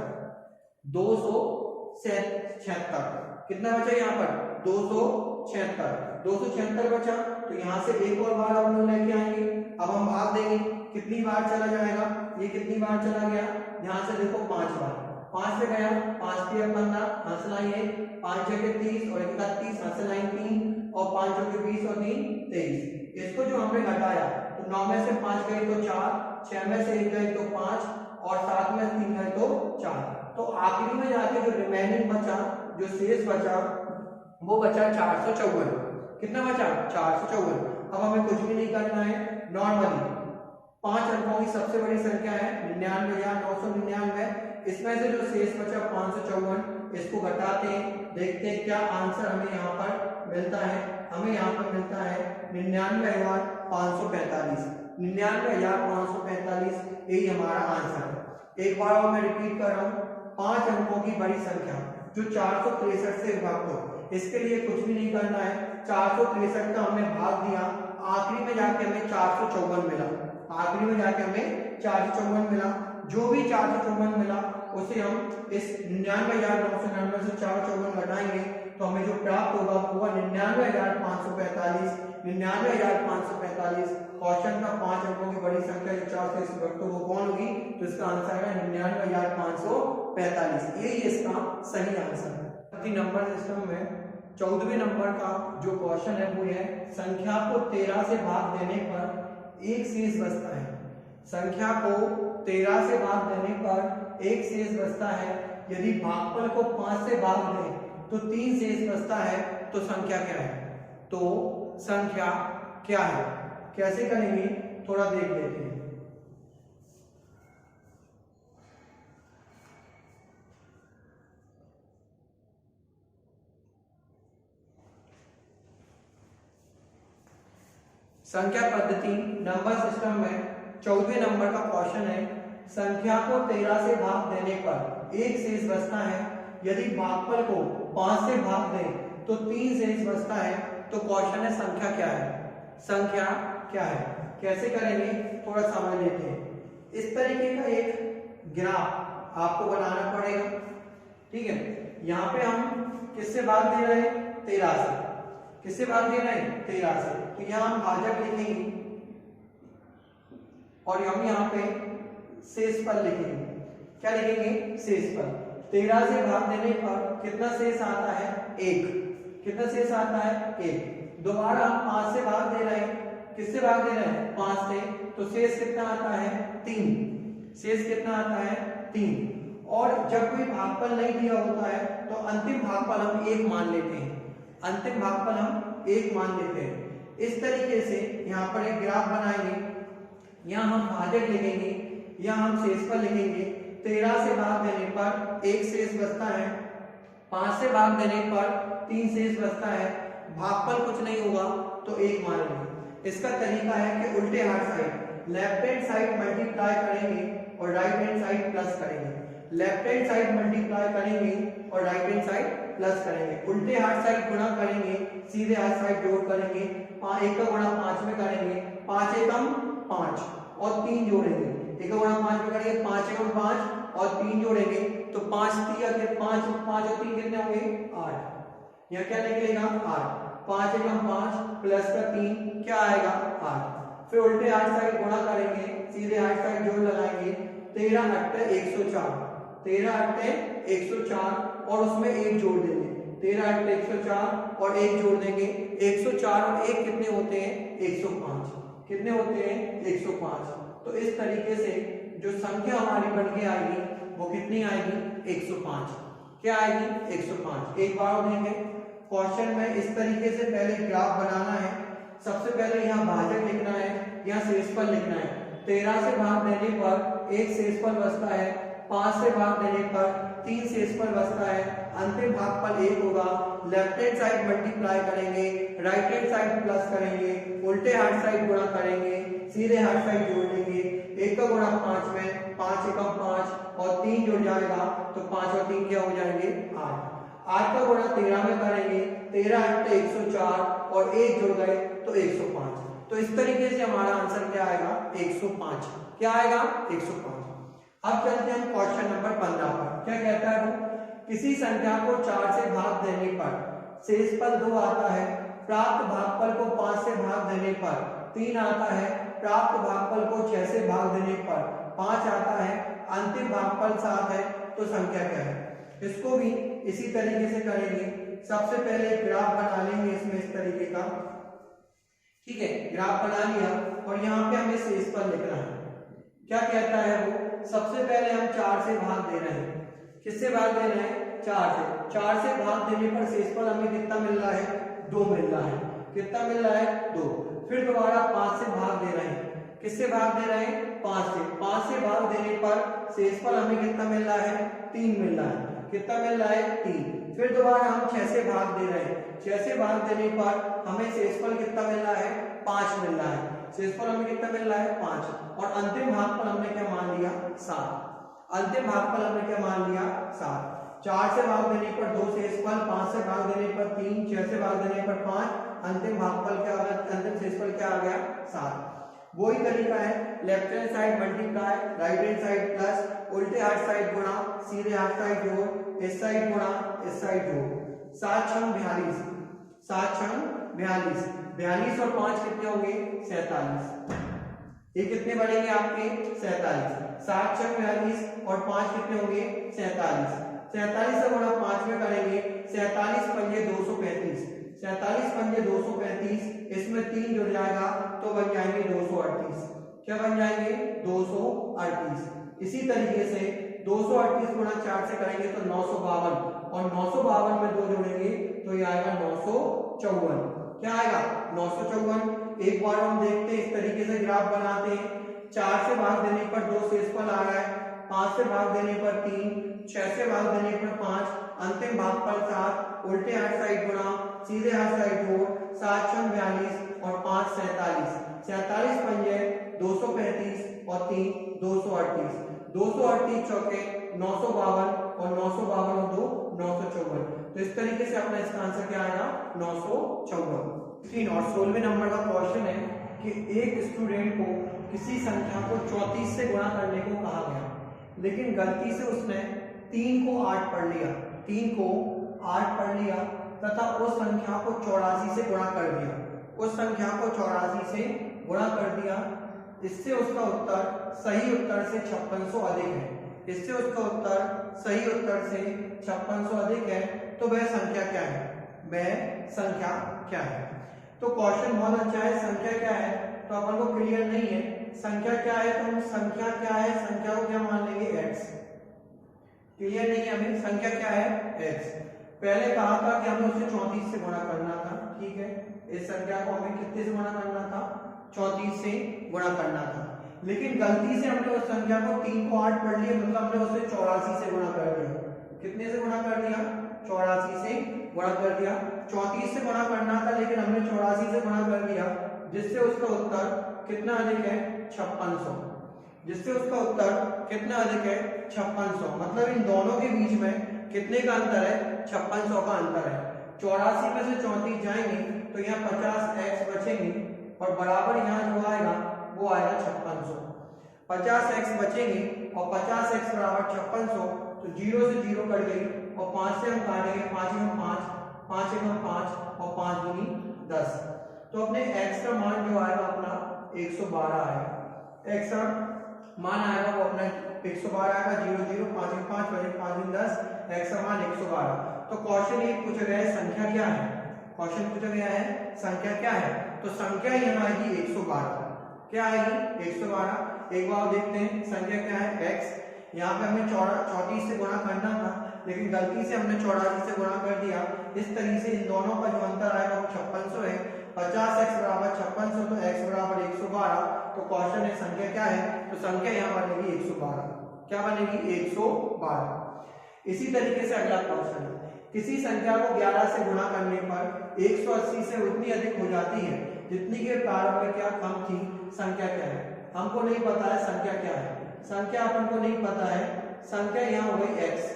276। कितना बचा यहाँ पर? 276 बचा। तो यहाँ से एक और बार हम लोग लेके आएंगे। अब हम भाग देंगे, कितनी बार चला जाएगा? ये कितनी बार चला गया? यहाँ से देखो 5 बार। 5 से गया, 5 के 15 हंस लाइन 5 के 30 और 31 हंस लाइन 3 और 5 के 20 और 3 23। इसको जो हमने घटाया तो 9 में से 5 गए तो 4, 6 में से 1 गए तो 5 और 7 में 3 गए तो 4। तो आखिरी में जाके जो रिमेनिंग बचा, जो शेष बचा वो बचा 454। कितना बचा? 454। अब हमें कुछ भी नहीं करना है, नॉर्मली 5 अंकों की सबसे बड़ी संख्या है 99,999। इसमें से जो शेष बचा 554, इसको घटाते हैं, देखते हैं क्या आंसर हमें यहाँ पर मिलता है। हमें यहाँ पर मिलता है 99,545। 99,545 यही हमारा आंसर है। एक बार और मैं रिपीट कर रहा हूँ, 5 अंकों की बड़ी संख्या जो 463 से विभक्त हो, इसके लिए कुछ भी नहीं करना है। 463 का हमने भाग दिया, आखिरी में जाके हमें 454 मिला। आखिरी में जाके हमें 454 मिला। जो भी 454 मिला उसे हम इस 99,999 से 454 घटाएंगे तो हमें जो प्राप्त होगा वो 99,545। 99,545 क्वेश्चन का 5 अंकों की बड़ी संख्या जो 4 से विभक्त हो वो कौन होगी? तो इसका आंसर है 99,545। यही इसका सही आंसर है। नंबर सिस्टम में 14वें नंबर का जो क्वेश्चन है वो है संख्या को 13 से भाग देने पर एक शेष बचता है। संख्या को 13 से भाग देने पर एक शेष बचता है। यदि भागफल को 5 से भाग दें तो 3 शेष बचता है, तो संख्या क्या है? तो संख्या क्या है? कैसे करेंगे थोड़ा देख लेते हैं। संख्या पद्धति नंबर सिस्टम में 14वें नंबर का क्वेश्चन है संख्या को 13 से भाग देने पर एक शेष बचता है। यदि भागफल को 5 से भाग दें तो 3 शेष बचता है, तो क्वेश्चन है संख्या क्या है? संख्या क्या है? कैसे करेंगे थोड़ा समझ लेते हैं। इस तरीके का एक ग्राफ आपको बनाना पड़ेगा, ठीक है। यहाँ पे हम किससे भाग दे रहे हैं? 13 से। किससे भाग दे रहे हैं? 13 से। तो यहाँ हम भाजक लिखेंगे और हम यहाँ पे शेषफल लिखेंगे। क्या लिखेंगे? शेषफल। 13 से भाग देने पर कितना शेष आता है? 1। कितना शेष आता है? 1। दोबारा हम 5 से भाग दे रहे हैं। किससे भाग दे रहे हैं? 5 से। तो शेष कितना आता है? 3। शेष कितना आता है? 3। और जब कोई भागफल नहीं दिया होता है तो अंतिम भागफल हम 1 मान लेते हैं। अंतिम भागफल हम 1 मान लेते हैं। इस तरीके से यहाँ पर एक ग्राफ बनाएंगे। यहाँ हम भाजक लिखेंगे, यहाँ हम शेषफल लिखेंगे। 13 से भाग देने पर एक शेष बचता है, 5 से भाग देने पर 3 शेष बचता है। भागफल कुछ नहीं होगा तो 1 मानेंगे। इसका तरीका है कि उल्टे हाथ side left hand side multiply करेंगे और राइट हैंड साइड प्लस करेंगे। लेफ्ट हैंड साइड मल्टीप्लाई करेंगे और राइट हैंड साइड प्लस करेंगे। उल्टे हाथ साइड गुणा करेंगे, सीधे हाथ साइड जोड़ करेंगे। 1 का गुणा 5 में करेंगे, 5 एकम 5 और 3 जोड़ेंगे। 1 का गुणा 5 में करेंगे, 5 एकम 5 और 3 जोड़ेंगे तो 5 3 5 5 और 3 कितने होंगे? 8। यहाँ क्या निकलेगा? 8। 5 एकम 5 प्लस का 3 क्या आएगा? 8। फिर उल्टे हाथ साइड गुणा करेंगे, सीधे हाथ साइड जोड़ लगाएंगे। 13 8 104, 13 8 104 और उसमें 1 जोड़ देंगे। 13 8 104 और 1 जोड़ देंगे। 104 और 1 कितने होते हैं? 105। कितने होते हैं? 105। तो इस तरीके से जो संख्या हमारी बन के आएगी वो कितनी आएगी? 105। क्या आएगी? 105। एक बार और देंगे क्वेश्चन में। इस तरीके से पहले ग्राफ बनाना है। सबसे पहले यहाँ भाजक लिखना है, यहाँ शेषफल लिखना है। 13 से भाग देने पर एक शेषफल बचता है, 5 से भाग देने पर 3 शेषफल बचता है। अंतिम भागफल 1 होगा। लेफ्ट हैंड साइड मल्टीप्लाई करेंगे, राइट हैंड साइड प्लस करेंगे, उल्टे हाथ साइड गुणा करेंगे, सीधे हाथ साइड जोड़ देंगे। 1 का गुणा 5 में, 5 एकम 5 और 3 जुड़ जाएगा तो 5 और 3 क्या हो जाएंगे? 8। 8 का गुणा 13 में करेंगे, 13 8 104 और 1 जुड़ गए तो 105। तो इस तरीके से हमारा आंसर क्या आएगा? 105। क्या आएगा? 105। अब चलते हैं क्वेश्चन नंबर 15 पर। क्या कहता है वो? किसी संख्या को 4 से भाग देने पर शेषफल 2 आता है, प्राप्त भागफल को 5 से भाग देने पर 3 आता है, प्राप्त भागफल को 6 से भाग देने पर 5 आता है, अंतिम भागफल 7 है, तो संख्या क्या है? इसको भी इसी तरीके से करेंगे। सबसे पहले ग्राफ बना लेंगे इसमें इस तरीके का, ठीक है। ग्राफ बना लिया और यहाँ पे हमें शेषफल लिखना है। क्या कहता है वो? सबसे पहले हम 4 से भाग दे रहे हैं। किससे भाग दे रहे हैं? 4 से भाग देने पर शेषफल हमें कितना मिल रहा है? 2 मिल रहा है। कितना मिल रहा है? 2। फिर दोबारा 5 से भाग दे रहे हैं। किससे भाग दे रहे हैं? 5 से। 5 से भाग देने पर शेषफल हमें कितना मिल रहा है? 3 मिल रहा है। कितना मिल रहा है? 3। फिर दोबारा हम 6 से भाग दे रहे हैं। 6 से भाग देने पर हमें शेषफल कितना मिल रहा है? 5 मिल रहा है। शेषफल हमें कितना मिल रहा है? 5। और अंतिम भागफल हमने क्या मान लिया? 7। अंतिम भागफल हमने क्या मान लिया? 7। 4 से भाग देने पर 2 शेषफल, 5 से भाग देने पर 3, 6 से भाग देने पर 5, अंतिम भागफल क्या आ गया? अंतिम शेषफल क्या आ गया? 7। वही तरीका है, left hand side multiply, right hand side plus, उल्टे हाथ साइड गुणा, सीधे हाथ साइड जोड़, इस साइड गुणा, इस साइड जोड़। 7 छंग 42, 7 छंग 42, 42 और 5 कितने होंगे? 47। ये कितने बनेंगे आपके? 47। 7 छंग 42 और 5 कितने होंगे? 47। 47 से गुणा 5 में करेंगे, 47 पंजे 235, 47 पंजे 235, इसमें 3 जुड़ जाएगा तो बन जाएंगे 238। क्या बन जाएंगे? 238। इसी तरीके से 238 गुणा 4 से करेंगे तो 952, और 952 में 2 जोड़ेंगे तो ये आएगा 954। क्या आएगा? 954। एक बार हम देखते हैं, इस तरीके से ग्राफ बनाते हैं। 4 से भाग देने पर 2 शेषफल आ रहा है, 5 से भाग देने पर 3, 6 से भाग देने पर 5, अंतिम भागफल 7, उल्टे हाथ साइड गुणा, सीधे हाथ साइड जोड़, 7 छंग 42 और 5 47। 47 पंजे 235 और 3 238। 238 चौके 952 और 952 और 2 954। तो इस तरीके से अपना इसका आंसर क्या आएगा? 954। 3 और 16वें नंबर का क्वेश्चन है कि एक स्टूडेंट को किसी संख्या को 34 से गुणा करने को कहा गया, लेकिन गलती से उसने 3 को 8 पढ़ लिया, 3 को 8 पढ़ लिया तथा उस संख्या को 84 से गुणा कर दिया, उस संख्या को 84 से गुणा कर दिया। इससे उसका उत्तर सही उत्तर से 5600 अधिक है। इससे उसका उत्तर सही उत्तर से 5600 अधिक है। तो वह संख्या क्या है? वह संख्या क्या है? तो क्वेश्चन बहुत अच्छा है। संख्या क्या है तो अपन को क्लियर नहीं है। संख्या क्या है तो हम संख्या क्या है, संख्या को क्या मान लेंगे? x। क्लियर नहीं है हमें संख्या क्या है? x। पहले कहा था कि हमें उसे 34 से गुणा करना था, ठीक है। इस संख्या को हमें कितने से गुणा करना था? 34 से गुणा करना था, लेकिन गलती से हमने उस संख्या को 3 को 8 पढ़ लिया, मतलब हमने उसे 84 से गुणा कर दिया। कितने से गुणा कर दिया? 84 से गुणा कर दिया। 34 से गुणा करना था लेकिन हमने 84 से गुणा कर दिया, जिससे उसका उत्तर कितना अधिक है? 5600। जिससे उसका उत्तर कितना अधिक है? 5600। मतलब इन दोनों के बीच में कितने का अंतर है? 5600 का अंतर है। 84 में से 34 जाएंगे तो यहाँ 50x बचेंगे और बराबर यहाँ जो आएगा वो आएगा 5600। 50x बचेंगे और 50x बराबर 5600, तो 0 से 0 कट गई और 5 से हम काटेंगे, 5 में 5, 5 में 5 और 5 दूनी 10। तो अपने x का मान जो आएगा अपना 112 आएगा। x का मान आएगा वो अपना 112 आएगा। 0 0 5 में 5 बचे 5 में 10, x का मान 112। तो क्वेश्चन ये पूछा गया है संख्या क्या है? क्वेश्चन पूछा गया है संख्या क्या है? तो संख्या यहाँ आएगी 112। क्या आएगी? 112। एक बार देखते हैं संख्या क्या है? x। यहाँ पे हमें 34 से गुणा करना था, लेकिन गलती से हमने 84 से गुणा कर दिया। इस तरीके से इन दोनों का जो अंतर आएगा वो 5600 है। 50x बराबर 5600, तो x बराबर 112। तो क्वेश्चन है संख्या क्या है? तो संख्या यहाँ बनेगी 112। क्या बनेगी? 112। इसी तरीके से अगला क्वेश्चन है, किसी संख्या को 11 से गुणा करने पर 180 से उतनी अधिक हो जाती है जितनी के प्रारंभ में क्या कम थी। संख्या क्या है? हमको नहीं पता है संख्या क्या है। संख्या अपन को नहीं पता है। संख्या यहाँ हो गई x।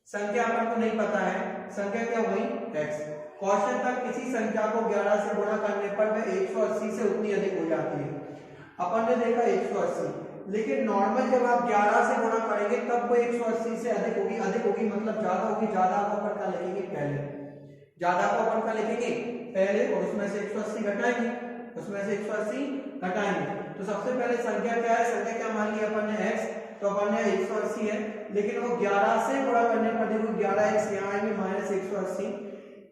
संख्या अपन को नहीं पता है। संख्या क्या हो गई? x। क्वेश्चन था किसी संख्या को 11 से गुणा करने पर वह 180 से उतनी अधिक हो जाती है। अपन ने देखा 180, लेकिन नॉर्मल जब आप 11 से गुणा करेंगे तब वो 180 से अधिक होगी। अधिक होगी मतलब ज्यादा होगी। ज्यादा को अपन का लिखेंगे पहले, ज्यादा को अपन का लिखेंगे पहले और उसमें से 180 घटाएंगे, उसमें से 180 घटाएंगे। तो सबसे पहले संख्या क्या है? संख्या क्या मान लिया अपन ने? x। तो अपन ने 180 है, लेकिन वो 11 से गुणा करने पर देखो 11x यहाँ आएंगे माइनस 180।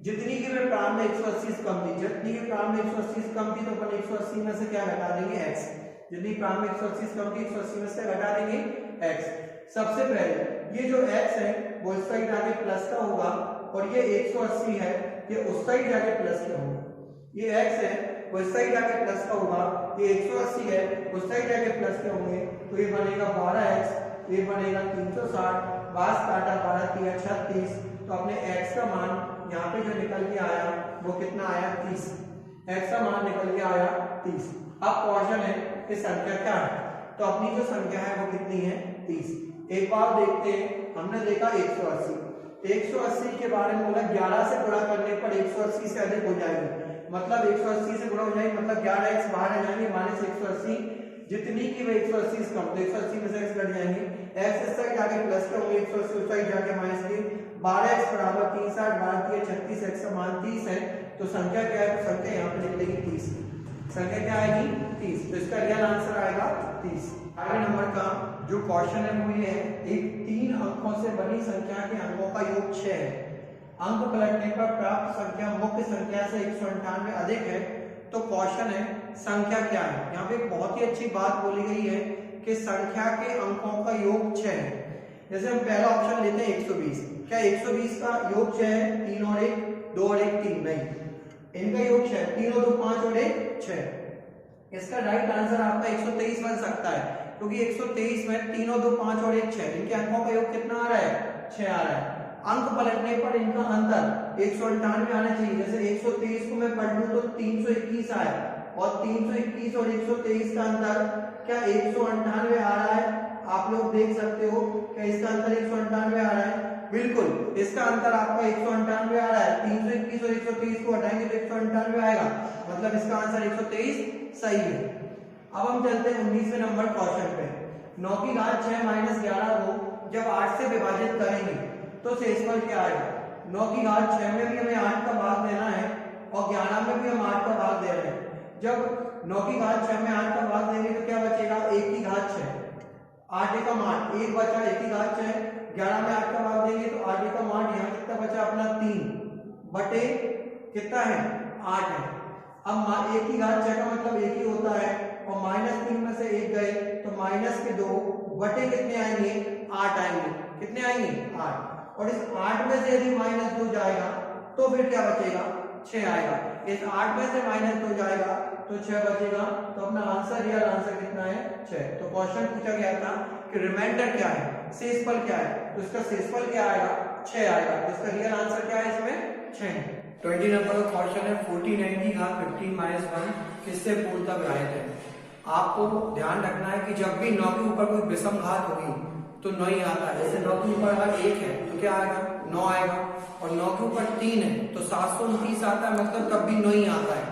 जितनी की वे प्रारंभ में 180 से कम थी, जितनी की प्रारंभ में 180 से कम थी तो अपन 180 में से क्या घटा देंगे? x। जितनी प्रारंभ में 180 से कम थी 180 में से घटा देंगे x। सबसे पहले ये जो x है वो इस साइड आगे प्लस का होगा, और ये 180 है ये उस साइड जाके प्लस का होगा। ये x है वो इस साइड जाके प्लस का होगा, ये 180 है उस साइड जाके प्लस के होंगे, तो ये बनेगा 12x, ये बनेगा 360, 12 काटा 12 3 36, तो अपने x का मान यहाँ पे जो निकल के आया वो कितना आया 30, x का मान निकल के आया 30। अब क्वेश्चन है कि संख्या क्या है, तो अपनी जो संख्या है वो कितनी है 30। एक बार देखते हैं, हमने देखा 180 के बारे में बोला 11 से गुणा करने पर 180 से अधिक हो जाएगी, मतलब 180 से गुणा हो जाएगी, मतलब 11x बाहर आ जाएंगे, माइनस 180 जितनी की वो 180 से कम, तो 180 में से x कट जाएंगे, x इस साइड जाके प्लस के होंगे, 180 उस साइड जाके माइनस के, 12x बराबर 360, 12 36, x का मान 30 है, तो संख्या क्या है, तो संख्या यहाँ पे निकलेगी 30, संख्या क्या आएगी 30, तो इसका रियल आंसर आएगा 30। अगले नंबर का जो क्वेश्चन है वो ये है, एक 3 अंकों से बनी संख्या के अंकों का योग 6 है, अंक पलटने पर प्राप्त संख्या मुख्य संख्या से 198 अधिक है, तो क्वेश्चन है संख्या क्या है। यहाँ पे बहुत ही अच्छी बात बोली गई है कि संख्या के अंकों का योग 6 है। जैसे हम पहला ऑप्शन लेते हैं 120, क्या 120 का योग 6 है, 3 और 1, 2 और 1 3, नहीं, इनका योग 6, 3 और 2 5 और 1 6। इसका राइट आंसर आपका 123 बन सकता है, क्योंकि 123 में 3 और 2 5 और 1 6, इनके अंकों का योग कितना आ रहा है 6 आ रहा है। अंक पलटने पर इनका अंतर 198 आना चाहिए, जैसे 123 को मैं पढ़ लूं तो 321 आया, और 321 और 123 का अंतर क्या 198 आ रहा है, आप लोग देख सकते हो क्या इसका अंतर 198 आ रहा है, बिल्कुल इसका अंतर आपका 198 आ रहा है, 321 और 123 को हटाएंगे तो 198 आएगा, मतलब इसका आंसर 123 सही है। अब हम चलते हैं 19वें नंबर क्वेश्चन पे, 9 की घात 6 माइनस 11 को जब 8 से विभाजित करेंगे तो शेषफल क्या आएगा। 9 की घात 6 में भी हमें 8 का भाग देना है और 11 में भी हम 8 का भाग दे रहे हैं। जब 9 की घात 6 में 8 का भाग देंगे तो क्या बचेगा 1 की घात 6, 8 एकम 8, 1 बचा 1 की घात 6, 11 में 8 का भाग देंगे तो 8 एकम 8, यहाँ कितना बचा अपना 3 बटे कितना है 8 है। अब 1 की घात 6 का मतलब 1 ही होता है, और -3 में से 1 गए तो -2 बटे कितने आएंगे 8 आएंगे, कितने आएंगे 8, और इस 8 में से यदि -2 जाएगा तो फिर क्या बचेगा 6 आएगा, इस 8 में से -2 जाएगा तो 6 बचेगा, तो अपना आंसर रियल आंसर कितना है 6। तो क्वेश्चन पूछा गया था कि रिमाइंडर क्या है, शेषफल क्या है, तो इसका शेषफल क्या आएगा 6 आएगा, तो इसका रियल आंसर क्या है इसमें 6 है। 20 नंबर का क्वेश्चन है 49 की घात 15 - 1 किससे पूर्णतः विभाजित है। आपको ध्यान रखना है कि जब भी 9 के ऊपर कोई विषम घात होगी तो 9 ही आता है, जैसे 9 के ऊपर अगर 1 है तो क्या आएगा 9 आएगा, और 9 के ऊपर 3 है तो 729 आता है, मतलब तब भी 9 ही आता है।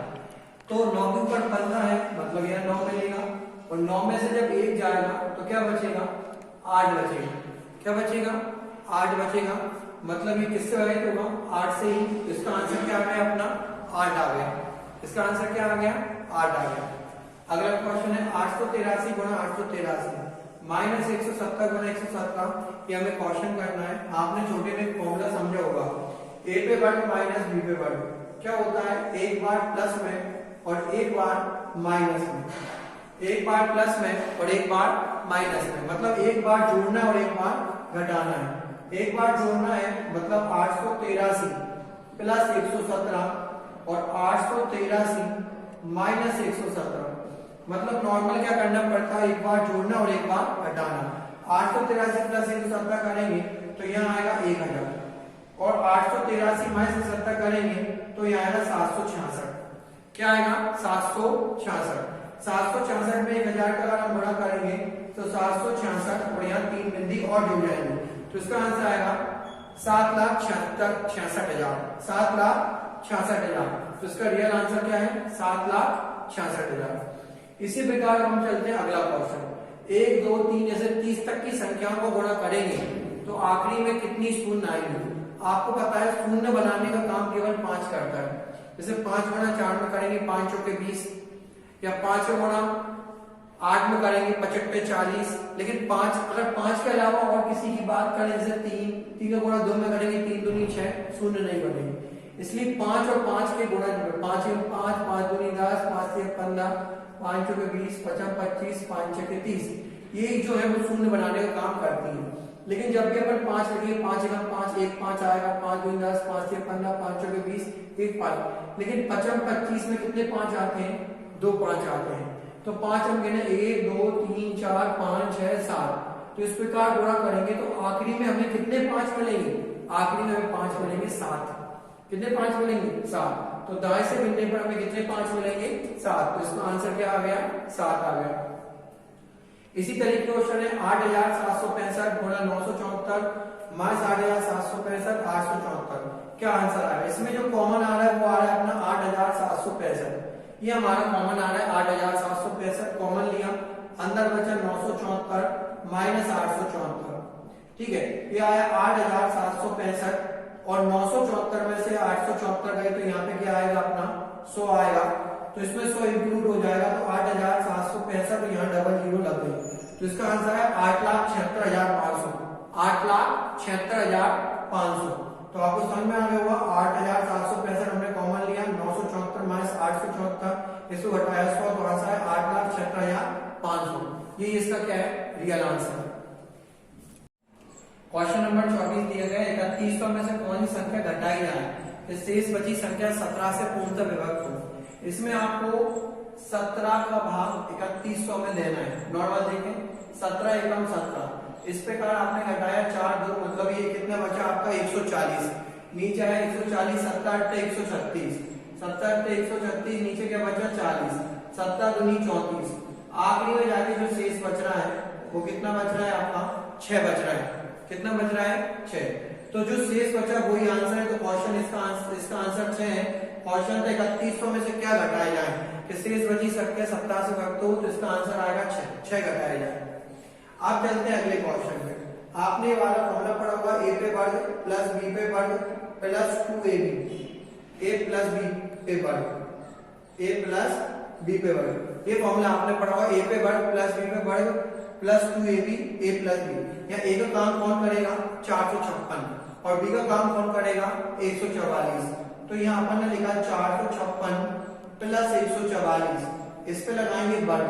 तो 9 के ऊपर 15 है मतलब यह 9 मिलेगा, और 9 में से जब 1 जाएगा तो क्या बचेगा 8 बचेगा, क्या बचेगा 8 बचेगा, मतलब ये किससे विभाजित होगा 8 से ही। इसका आंसर क्या आ गया अपना 8 आ गया, इसका आंसर क्या आ गया 8 आ गया। अगला क्वेश्चन है 883 गुणा 883 -170 गुणा 117, ये हमें क्वेश्चन करना है। आपने छोटे में फॉर्मूला समझा होगा, a पे वर्ग माइनस b पे वर्ग, क्या होता है एक बार प्लस में और एक बार माइनस में, एक बार प्लस में और एक बार माइनस में, मतलब एक बार जोड़ना है और एक बार घटाना है। एक बार जोड़ना है मतलब 883 प्लस 117 और 883 माइनस 117, मतलब नॉर्मल क्या करना पड़ता है एक बार जोड़ना और एक बार घटाना। 883 प्लस 117 करेंगे तो यहाँ आएगा 1000, और 883 माइनस 117 करेंगे तो यहाँ आएगा 766, क्या आएगा 766। 766 में 1000 का अगर हम गुणा करेंगे तो 766 और यहाँ 3 बिंदी और जुड़ जाएंगे, तो इसका आंसर आएगा 7,66,000, 7,66,000, तो इसका रियल आंसर क्या है 7,66,000। इसी प्रकार हम चलते हैं अगला क्वेश्चन, 1 2 3 जैसे 30 तक की संख्याओं को गुणा करेंगे तो आखिरी में कितनी शून्य आएंगे। आपको पता है शून्य बनाने का काम केवल 5 करता है, जैसे 5 गुणा 4 में करेंगे 5 चौके 20, या 5 गुणा 8 में करेंगे 55 40, लेकिन 5 अगर 5 के अलावा और किसी की बात करें जैसे 3 गुणा 2 में करेंगे 3 दूनी 6, शून्य नहीं बनेंगे। इसलिए 5 और 5 के गुणा 5 5 5 दूनी 10 5 से 15 5 चौके 20 55 25 5 छके 30, ये जो है वो शून्य बनाने का काम करती है। लेकिन जब भी अपन 5 लिखेंगे 5 एकम 5, 1 5 आएगा, 5 दूनी 10, 5 6 15, 5 चौके 20, 1 5। लेकिन 55 25 में कितने 5 आते हैं? 2 5 आते हैं। तो 5 हम गिने 1 2 3 4 5 6 7। तो इस प्रकार गुणा करेंगे तो आखिरी में हमें कितने 5 मिलेंगे? आखिरी में हमें 5 मिलेंगे 7। कितने 5 मिलेंगे? 7। तो दाएं से गिनने पर हमें कितने 5 मिलेंगे? 7। तो इसका आंसर क्या आ गया? 7 आ गया। इसी तरीके का क्वेश्चन है 8765 गुणा 974 माइनस 8765 874। क्या आंसर आ रहा है? इसमें जो कॉमन आ रहा है वो आ रहा है अपना 8765। ये हमारा कॉमन आ रहा है 8765, कॉमन लिया, अंदर बचा 974 माइनस 874। ठीक है, ये आया 8765 और 974 में से 874 गए तो यहाँ पे क्या आएगा अपना 100 आएगा। तो इसमें 100 इंक्लूड हो जाएगा तो 8765, तो यहाँ डबल जीरो लग गई। तो इसका आंसर है 8,76,500। 8,76,500। तो आपको समझ में आ गया होगा 8,765 हमने कॉमन लिया, 974 माइनस 874, इसको घटाया 100, तो आंसर है 8,76,500। ये इसका क्या है? Real answer. क्वेश्चन नंबर 24 दिया गया 3100 में से कौन सी संख्या घटाई जाए? शेष बची संख्या 17 से पूर्णतः विभक्त हो। इसमें आपको 17 का भाग 3100 में देना है। नॉर्मल देखें 17 एकम 17। इस प्रकार आपने घटाया 4 2, मतलब ये कितना बचा आपका 140। नीचे आया 140, 7 8 136, 7 8 136, नीचे क्या बचा 40, 7 दूनी 34। आखिरी में जाके जो शेष बच रहा है वो कितना बच रहा है आपका? 6 बच रहा है। कितना बच रहा है? 6। तो जो शेष बचा वही आंसर है। तो क्वेश्चन इसका आंसर 6 है। क्वेश्चन था 3100 में से क्या घटाया जाए कि शेष बची संख्या 17 से विभक्त हो, तो इसका आंसर आएगा 6 घटाया जाए। आप चलते हैं अगले क्वेश्चन पे। आपने वाला फॉर्मूला पढ़ा होगा a पे वर्ग प्लस b पे वर्ग plus 2ab, a plus b पे वर्ग, a प्लस b पे वर्ग। ये फॉर्मूला आपने पढ़ा होगा a पे वर्ग प्लस b पे वर्ग plus 2ab, a plus b। या a का काम कौन करेगा? 456 और b का काम कौन करेगा? 144। तो यहाँ अपन ने लिखा 456 प्लस 144, इस पे लगाएंगे वर्ग।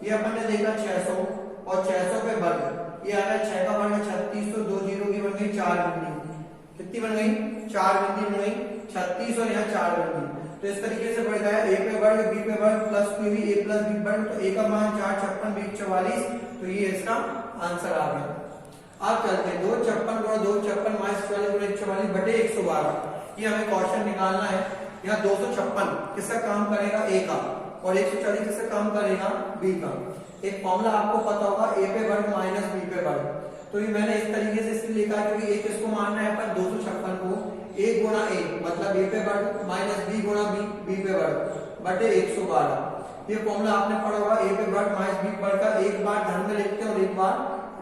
ये अपन ने देखा 600 और 600 पे वर्ग, ये आ रहा है 6 का वर्ग 36, तो 2 जीरो की बन गई 4 बिंदी। कितनी बन गई? 4 बिंदी बन गई, 36 और यहाँ 4 बिंदी। तो इस तरीके से बढ़ गया a पे वर्ग b पे वर्ग plus 2b, a plus b वर्ग। तो a का मान 4 56 b 44, तो ये इसका आंसर आ गया। अब चलते हैं 2 56 गुणा 2 56 माइनस 44 गुणा 144 बटे 112। ये हमें क्वेश्चन निकालना है। यहाँ 256 किसका काम करेगा? a का, और 140 किसका काम करेगा? b का। एक फॉर्मूला आपको पता होगा a पे वर्ग माइनस b पे वर्ग। तो ये मैंने इस तरीके से इसलिए लिखा क्योंकि a किसको मानना है अपन? 256 को a गुणा a, मतलब a पे वर्ग माइनस b गुणा b पे वर्ग बटे 112। ये फॉर्मूला आपने पढ़ा होगा a पे वर्ग माइनस b वर्ग का एक बार धन में लिखते हैं और एक बार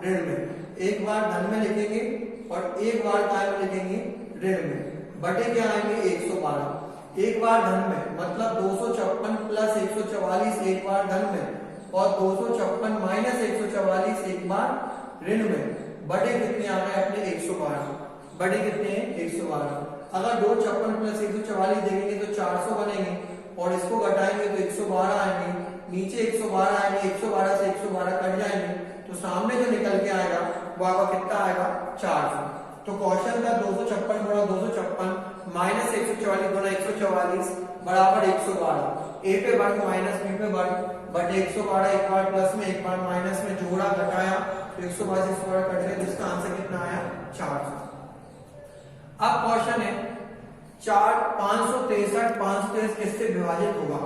ऋण में। एक बार धन में लिखेंगे और एक बार काय में लिखेंगे? ऋण में। बटे क्या आएंगे? 112। एक बार धन में मतलब 256 प्लस 144 एक बार धन में, और 256 माइनस 144 एक बार ऋण में, बटे कितने आ गए अपने? 112। बटे कितने हैं? 112। अगर 256 प्लस 144 देखेंगे तो 400 बनेंगे, और इसको घटाएंगे तो 112 आएंगे, नीचे 112 आएंगे, 112 से 112 कट जाएंगे, तो सामने जो निकल के आएगा वो आपका कितना आएगा? 400। तो क्वेश्चन का 256 गुणा 256 माइनस 144 गुणा 144 बराबर 112। a पे वर्ग माइनस b पे वर्ग बटे 112, एक बार प्लस में एक बार माइनस में, जोड़ा घटाया तो 112 से 112 कट गया, जिसका आंसर कितना आया? 400। अब क्वेश्चन है 563 किससे विभाजित होगा?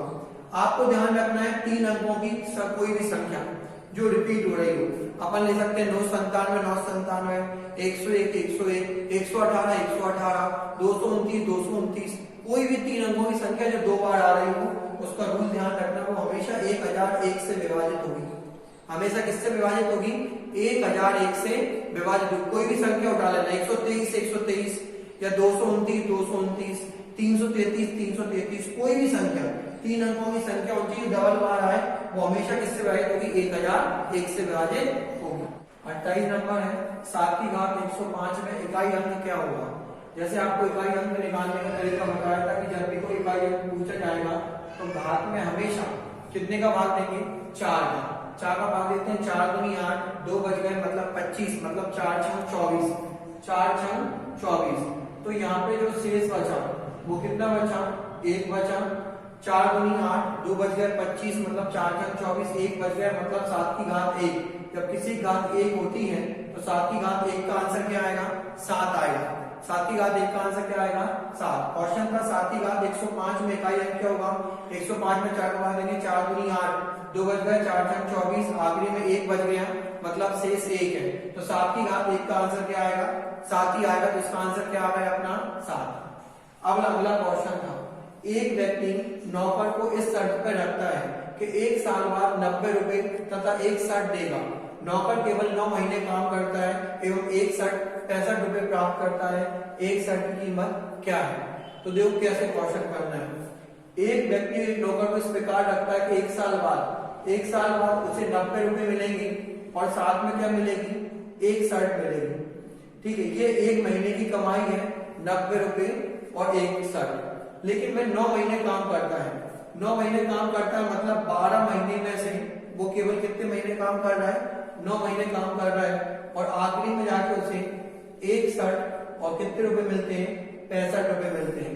आपको ध्यान रखना है 3 अंकों की कोई भी संख्या जो रिपीट हो रही हो। अपन ले सकते हैं 997 997, 101 101, 118 118, 229 229। कोई भी 3 अंकों की संख्या जो 2 बार आ रही हो, उसका रूल ध्यान रखना, वो हमेशा 1001 से विभाजित होगी। हमेशा किससे विभाजित होगी? 1001 से विभाजित होगी। कोई भी संख्या उठा लेना, 123 123 या 229 229, 333 333, कोई भी संख्या 3 अंकों की संख्या होती है, डबल बार आए, वो हमेशा किससे विभाजित होगी? 1001 से विभाजित होगी। 28 नंबर है 7 की घात 105 में इकाई अंक क्या होगा? जैसे आपको इकाई अंक निकालने का तरीका बताया था कि जब भी कोई इकाई अंक पूछा जाएगा तो घात में हमेशा कितने का भाग देंगे, 4 का। 4 का भाग देते हैं, 4 दूनी 8, 2 बच गए मतलब 25, मतलब 4 छंग 24, 4 छंग 24। तो यहाँ पे जो शेष बचा वो कितना बचा, 1 बचा। 4 दूनी 8, 2 बच गए 25, मतलब 4 छंग 24, 1 बच गया मतलब 7 की घात 1। जब किसी घात 1 होती है तो 7 की घात 1 का आंसर क्या आएगा, 7 आएगा। 7 की घात 1 का आंसर क्या आएगा, 7। क्वेश्चन था 7 की घात 105 में इकाई अंक क्या होगा, 105 में 4 का भाग देंगे, 4 दूनी 8, 2 बच गए, 4 छंग 24, आखिरी में 1 बच गया मतलब शेष 1 है। तो 7 की घात 1 का आंसर क्या आएगा, 7 ही आएगा। तो इसका आंसर क्या आ गया अपना, 7। अब अगला क्वेश्चन था, एक व्यक्ति नौकर को इस शर्त पर रखता है कि 1 साल बाद 90 रुपए तथा 1 शर्ट देगा। नौकर केवल 9 महीने काम करता है एवं 1 शर्ट 65 रुपए प्राप्त करता है। 1 शर्ट की कीमत क्या है। तो देखो कैसे क्वेश्चन करना है। एक व्यक्ति नौकर को इस प्रकार रखता है कि 1 साल बाद उसे 90 रुपए मिलेंगे और साथ में क्या मिलेगी, 1 शर्ट मिलेगी। ठीक है, ये 1 महीने की कमाई है, 90 रुपए और 1 शर्ट। लेकिन मैं 9 महीने काम करता है, 9 महीने काम करता है मतलब 12 महीने में से वो केवल कितने महीने काम कर रहा है, 9 महीने काम कर रहा है। और आखिरी में जाके उसे 1 शर्ट और कितने रुपए मिलते हैं, 65 रुपए मिलते हैं।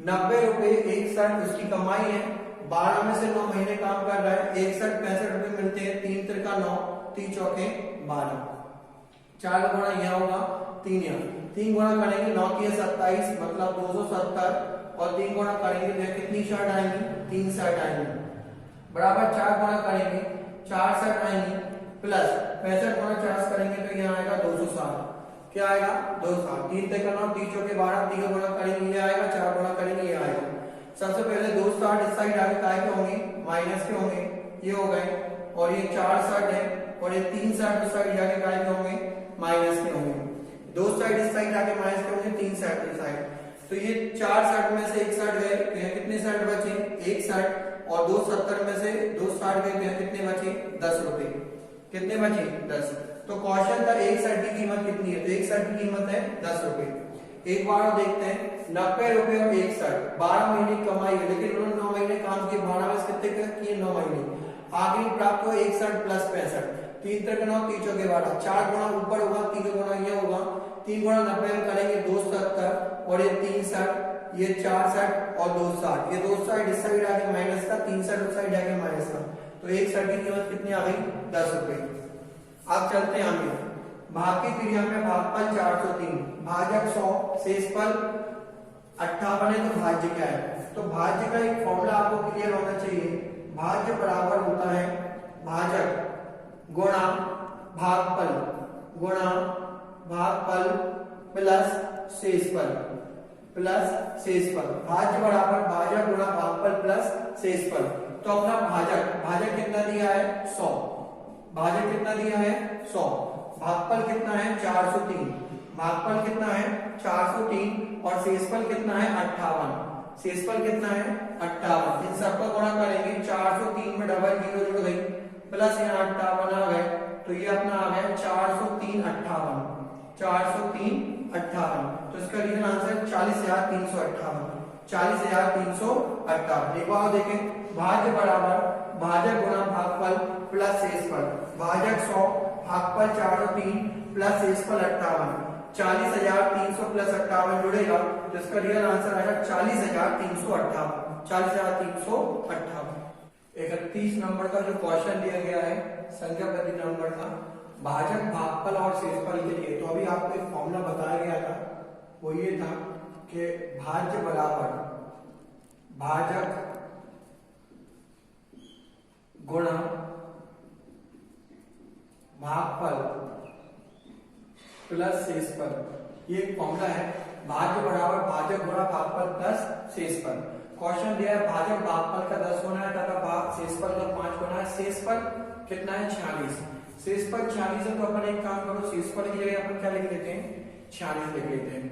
90 रुपए 1 शर्ट उसकी कमाई है, 12 में से 9 महीने काम कर रहा है, 1 शर्ट 65 रुपए मिलते हैं। 3 त्रिका 9, 3 चौके 12, 4 का गुणा यहाँ होगा 3 यहाँ, 3 गुणा करेंगे 9 की 27 मतलब 270 और 3 गुणा करेंगे तो कितनी शर्ट आएंगी, 3 शर्ट आएंगी। बराबर 4 गुणा करेंगे 4 शर्ट आएंगी प्लस 65 गुणा 40 करेंगे तो यहाँ आएगा 260। क्या आएगा, 260। 3 तक 9, 3 चौके 12, 3 गुणा करेंगे ये आएगा, 4 गुणा करेंगे ये आएगा। सबसे पहले 260 इस साइड आगे काय के होंगे, माइनस के होंगे, ये हो गए। और ये 4 शर्ट है और ये 3 शर्ट उस साइड जाके काय के होंगे, माइनस के होंगे। 2 साइड इस साइड आके माइनस के होंगे, 3 शर्ट इस साइड। तो ये 4 शर्ट में से 1 शर्ट गए तो यहाँ कितने शर्ट बचे, 1 शर्ट। और 270 में से 2 शर्ट गए तो यहाँ कितने बचे, 10 रुपए। कितने बचे, 10। तो क्वेश्चन था 1 शर्ट की कीमत कितनी है, तो 1 शर्ट की कीमत है 10 रुपए। एक बार देखते हैं, 90 रुपए और 1 शर्ट, 12 महीने की कमाई है, लेकिन उन्होंने 9 महीने काम किए, 12 में कितने किए, 9 महीने। आखिरी प्राप्त हुआ 1 शर्ट प्लस 65, 3 त्रिक 9, 3 चौके 12, 4 गुणा ऊपर होगा, 3 गुणा ये होगा, 3 गुणा 90 में करेंगे 270 और ये 3 शर्ट, ये 4 शर्ट और 2 शर्ट, ये 2 शर्ट इस साइड आगे माइनस का, 3 शर्ट उस साइड आगे माइनस का। तो 1 शर्ट की कीमत कितनी आ गई, 10 रुपए। अब चलते हैं आगे, भाग की क्रिया में भागफल 403, भाजक 100, शेषफल 58 है, तो भाज्य क्या है। तो भाज्य का एक फॉर्मूला आपको क्लियर होना चाहिए। भाज्य बराबर होता है भाजक गुणा भागफल प्लस शेषफल भाज्य बराबर भाजक गुणा भागफल प्लस शेषफल। तो अपना भाजक कितना दिया है, 100। भाजक कितना दिया है, 100। भागफल कितना है, 403। भागफल कितना है, 403 और शेषफल कितना है, 58। शेषफल कितना है, 58। इन सबका गुणा करेंगे, 403 में डबल जीरो जुड़ गई प्लस यहाँ 58 आ गए, तो ये अपना आ गया 403 58। तो इसका रीजन आंसर 40,358। 40,358। एक बार देखें, भाज्य बराबर भाजक गुणा भागफल प्लस शेषफल। भाजक 100, भागफल 403 प्लस शेषफल 58। 40,300 प्लस 58 जुड़ेगा तो इसका रियल आंसर आएगा 40,358। 40,358। 31 नंबर का जो क्वेश्चन दिया गया है संख्या प्रति नंबर का, भाजक भागफल और शेषफल के लिए। तो अभी आपको एक फॉर्मूला बताया गया था, वो ये था कि भाज्य बराबर भाजक गुणा भागफल प्लस शेषफल। ये एक फॉर्मूला है, भाज्य बराबर भाजक गुणा भागफल प्लस शेषफल। क्वेश्चन दिया है भाजक भागफल का 10 गुना है तथा शेषफल का 5 गुना है। शेषफल कितना है, 46। शेषफल 46 है, तो अपन एक काम करो, शेषफल की जगह अपन क्या लिख लेते हैं, 46 लिख लेते हैं।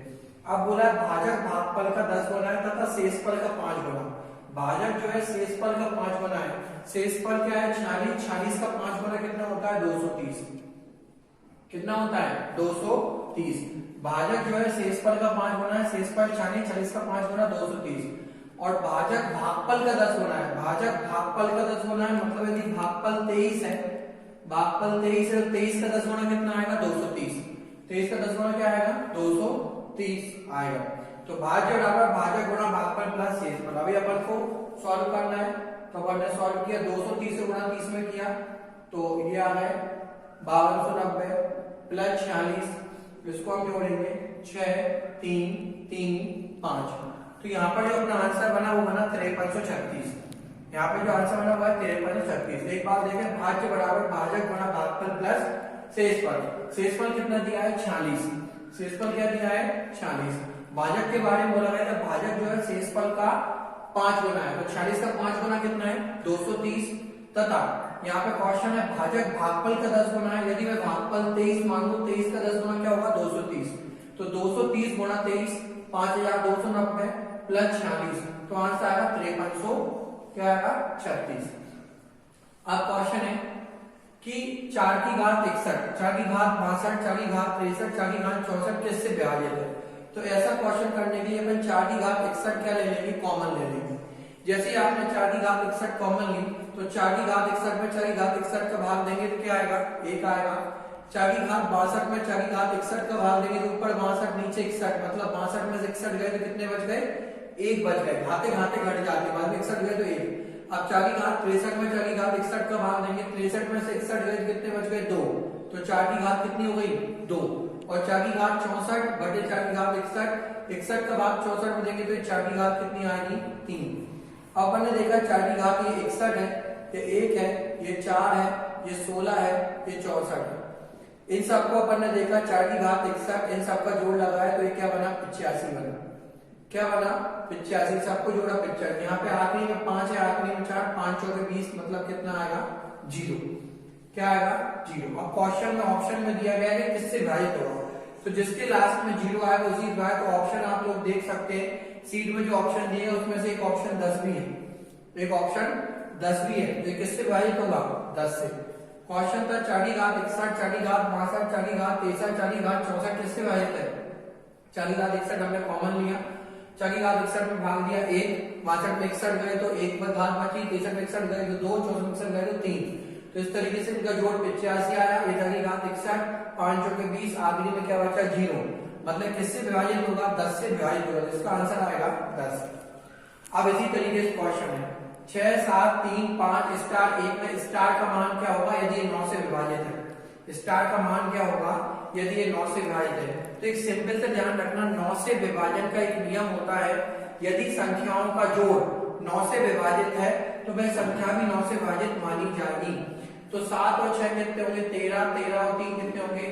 अब बोला है भाजक भागफल का 10 गुना है तथा शेषफल का 5 गुना। भाजक जो है शेषफल का 5 गुना है, शेषफल क्या है 46, 46 का 5 गुना कितना होता है, 230। कितना होता है, 230। भाजक जो है शेषफल का 5 गुना है, शेषफल 46, 46 का 5 गुना 230। और भाजक भागफल का 10 होना है। भाजक भागफल का 10 होना है, मतलब यदि भागफल 23 है, भागफल 23 है तो 23 का 10 होना कितना आएगा 230। 23 का 10 होना क्या आएगा 230 आएगा। तो भाज्य बराबर भाजक गुणा भागफल प्लस शेषफल। अभी अपन को सॉल्व करना है, तो अपन ने सॉल्व किया 230 से गुणा 30 में किया तो ये आ गया 5290 प्लस 46, इसको हम जोड़ेंगे 6 3 3 5। तो यहाँ पर जो अपना आंसर बना वो बना 5336। यहाँ पे जो आंसर बना हुआ है 5336। एक बात देखें, भाज्य बराबर भाजक गुणा भागफल प्लस शेषफल। शेषफल कितना दिया है 46, शेषफल क्या दिया है 46। भाजक के बारे में बोला गया था, भाजक जो है शेषफल का 5 गुना है, तो 46 का 5 गुना कितना है 230। तथा यहाँ पे क्वेश्चन है भाजक भागफल का 10 गुना है, यदि मैं भागफल 23 मांगू 23 का 10 गुना क्या होगा 230। तो 230 गुणा 23 5290 प्लस 46, तो आंसर आएगा 5300 क्या आएगा 36। अब क्वेश्चन है कि 4 की घात 61, 4 की घात 62, 4 की घात 63, 4 की घात 64 किससे विभाजित है। तो ऐसा क्वेश्चन करने के लिए अपन 4 की घात 61 क्या ले लेंगे, कॉमन ले लेंगे। जैसे ही आपने 4 की घात 61 कॉमन ली तो 4 की घात 61 में 4 की घात 61 का भाग देंगे तो क्या आएगा 1 आएगा। 4 की घात 62 में 4 की घात 61 का भाग देंगे तो ऊपर 62 नीचे 61, मतलब 62 में से 61 गए तो कितने बच गए 1 बच गए, घाते घाते घट जाते, बाद में 61 गए तो 1। अब 4 की घात 63 में 4 की घात 61 का भाग देंगे, 63 में से 61 गए तो कितने बच गए 2, तो 4 की घात कितनी हो गई 2। और 4 की घात 64 बटे 4 की घात 61, 61 का भाग 64 में देंगे तो 4 की घात कितनी आएगी 3। अब अपन ने देखा 4 की घात ये 61 है, ये 1 है, ये 4 है, ये 16 है, ये 64 है। इन सबको अपन ने देखा 4 की घात 61, इन सबका जोड़ लगाया तो ये क्या बना 85 बना। क्या बना 85, सबको जोड़ा 85। यहाँ पे आखिरी में 5 है, आखिरी में 4, 5 चौके 20, मतलब कितना आएगा 0। क्या आएगा 0। अब क्वेश्चन में ऑप्शन में दिया गया है कि किससे विभाजित होगा, तो जिसके लास्ट में 0 आएगा उसी विभाजित। तो ऑप्शन आप लोग देख सकते हैं, सीट में जो ऑप्शन दिए उसमें से एक ऑप्शन 10 भी है, एक ऑप्शन 10 भी है, तो किससे विभाजित होगा 10 से। क्वेश्चन था 4 की घात 61, 4 की घात 62, 4 की घात 63, 4 की घात 64 किससे विभाजित है। 4 की घात 61 हमने कॉमन लिया, 4 की घात 61 में भाग दिया 1, 62 में 61 गए तो 1 पर घात बची, 63 में 61 गए तो 2, 64 में 61 गए तो 3। तो इस तरीके से इनका जोड़ 85 आया। ये 4 की घात 61, 5 चौके 20, आखिरी में क्या बचा 0, मतलब किससे विभाजित होगा 10 से विभाजित होगा, जिसका आंसर आएगा 10। अब इसी तरीके से क्वेश्चन है 6 7 3 5 स्टार 1 में स्टार का मान क्या होगा यदि ये 9 से विभाजित है। स्टार का मान क्या होगा यदि ये 9 से विभाजित है। तो एक सिंपल से ध्यान रखना, 9 से विभाजन का एक नियम होता है, यदि संख्याओं का जोड़ 9 से विभाजित है तो वह संख्या भी 9 से विभाजित मानी जाएगी। तो 7 और 6 कितने होंगे 13, 13 और 3 कितने होंगे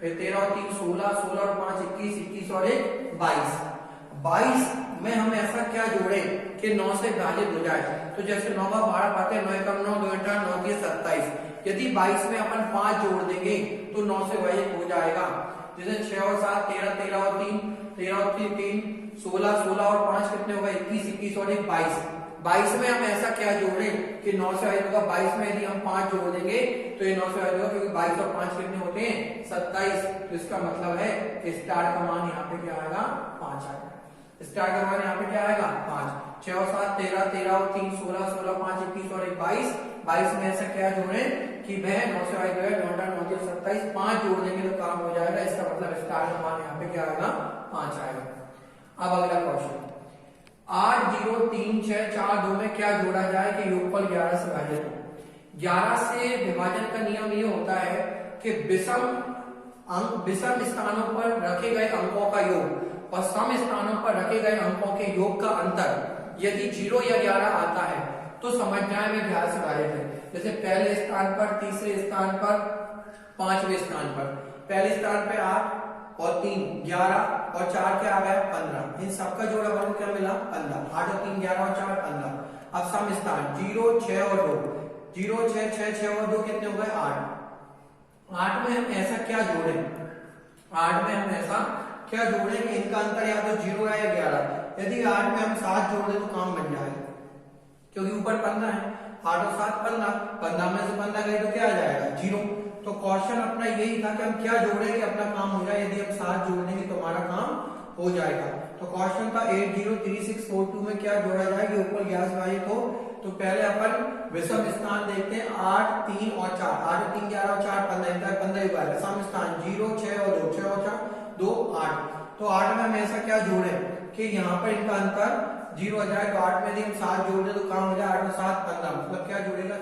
13 और 3 16, 16 और 5 21, 21 और 1 22। 22 में हम ऐसा क्या जोड़े कि 9 से विभाजित हो जाए। तो जैसे 9 का 12 पाते हैं, 9 कम 9 2 8 9 के 27। यदि 22 में अपन 5 जोड़ देंगे तो 9 से विभाजित हो जाएगा। जैसे 6 और 7 13, 13 और 3 13 और 3 16, 16 और 5 कितने होगा 21, 21 और 1 22। 22 में हम ऐसा क्या जोड़े कि 9 से विभाजित होगा। 22 में यदि हम 5 जोड़ देंगे तो ये 9 से विभाजित होगा, क्योंकि 22 और 5 कितने होते हैं 27। तो इसका मतलब है कि स्टार का मान यहाँ पे क्या आएगा 5 आएगा। स्टार का मान यहाँ पे क्या आएगा 5। 6 और 7 13, 13 और 3 16, 16 5 21 और 1 22। 22 में ऐसा क्या जोड़े कि वह 9 से विभाजित है 9 9 9 27, 5 जोड़ देंगे तो काम हो जाएगा। इसका मतलब स्टार का मान यहाँ पे क्या आएगा 5 आएगा। अब अगला क्वेश्चन 8 0 3 6 4 2 में क्या जोड़ा जाए कि योगफल 11 से विभाजित हो। 11 से विभाजन का नियम ये होता है कि विषम स्थानों पर रखे गए अंकों का योग और सम स्थानों पर रखे गए अंकों के योग का अंतर यदि 0 या 11 आता है तो समझ जाए में 11 से विभाजित है। जैसे पहले स्थान पर, तीसरे स्थान पर, 5वें स्थान पर, पहले स्थान पे 8 और 3 11 और 4 क्या आ गया 15। इन सबका जोड़ा अपन को क्या मिला 15। 8 और 3 11 और 4 15। अब सम स्थान 0 6 और 2, 0 6 6 6 और 2 कितने हो गए 8। 8 में हम ऐसा क्या जोड़े, 8 में हम ऐसा क्या जोड़े कि इनका अंतर या तो 0 है या 11। यदि 8 में हम 7 जोड़ दे तो काम बन जाएगा, क्योंकि ऊपर 15 है। 8 और 7 15, 15 में से 15 गए तो क्या आ जाएगा 0। तो क्वेश्चन अपना यही था कि हम क्या जोड़े कि अपना काम हो जाए। यदि हम 7 जोड़ देंगे तो हमारा काम हो जाएगा। तो क्वेश्चन था 803642 में क्या जोड़ा जाएगा, ऊपर गैस विभाजित हो। तो पहले अपन विषम स्थान देखते हैं, 8 3 और 4, 8 3 11 और 4 15, 15 ही बार सम स्थान 0 6 और 2, 6 और 4 2 8। तो 8 में हम ऐसा क्या जोड़े कि यहाँ पर इनका अंतर 0 हो जाए, तो 8 में यदि हम 7 जोड़ दें तो काम हो जाए, 8 और 7 15, मतलब क्या जुड़ेगा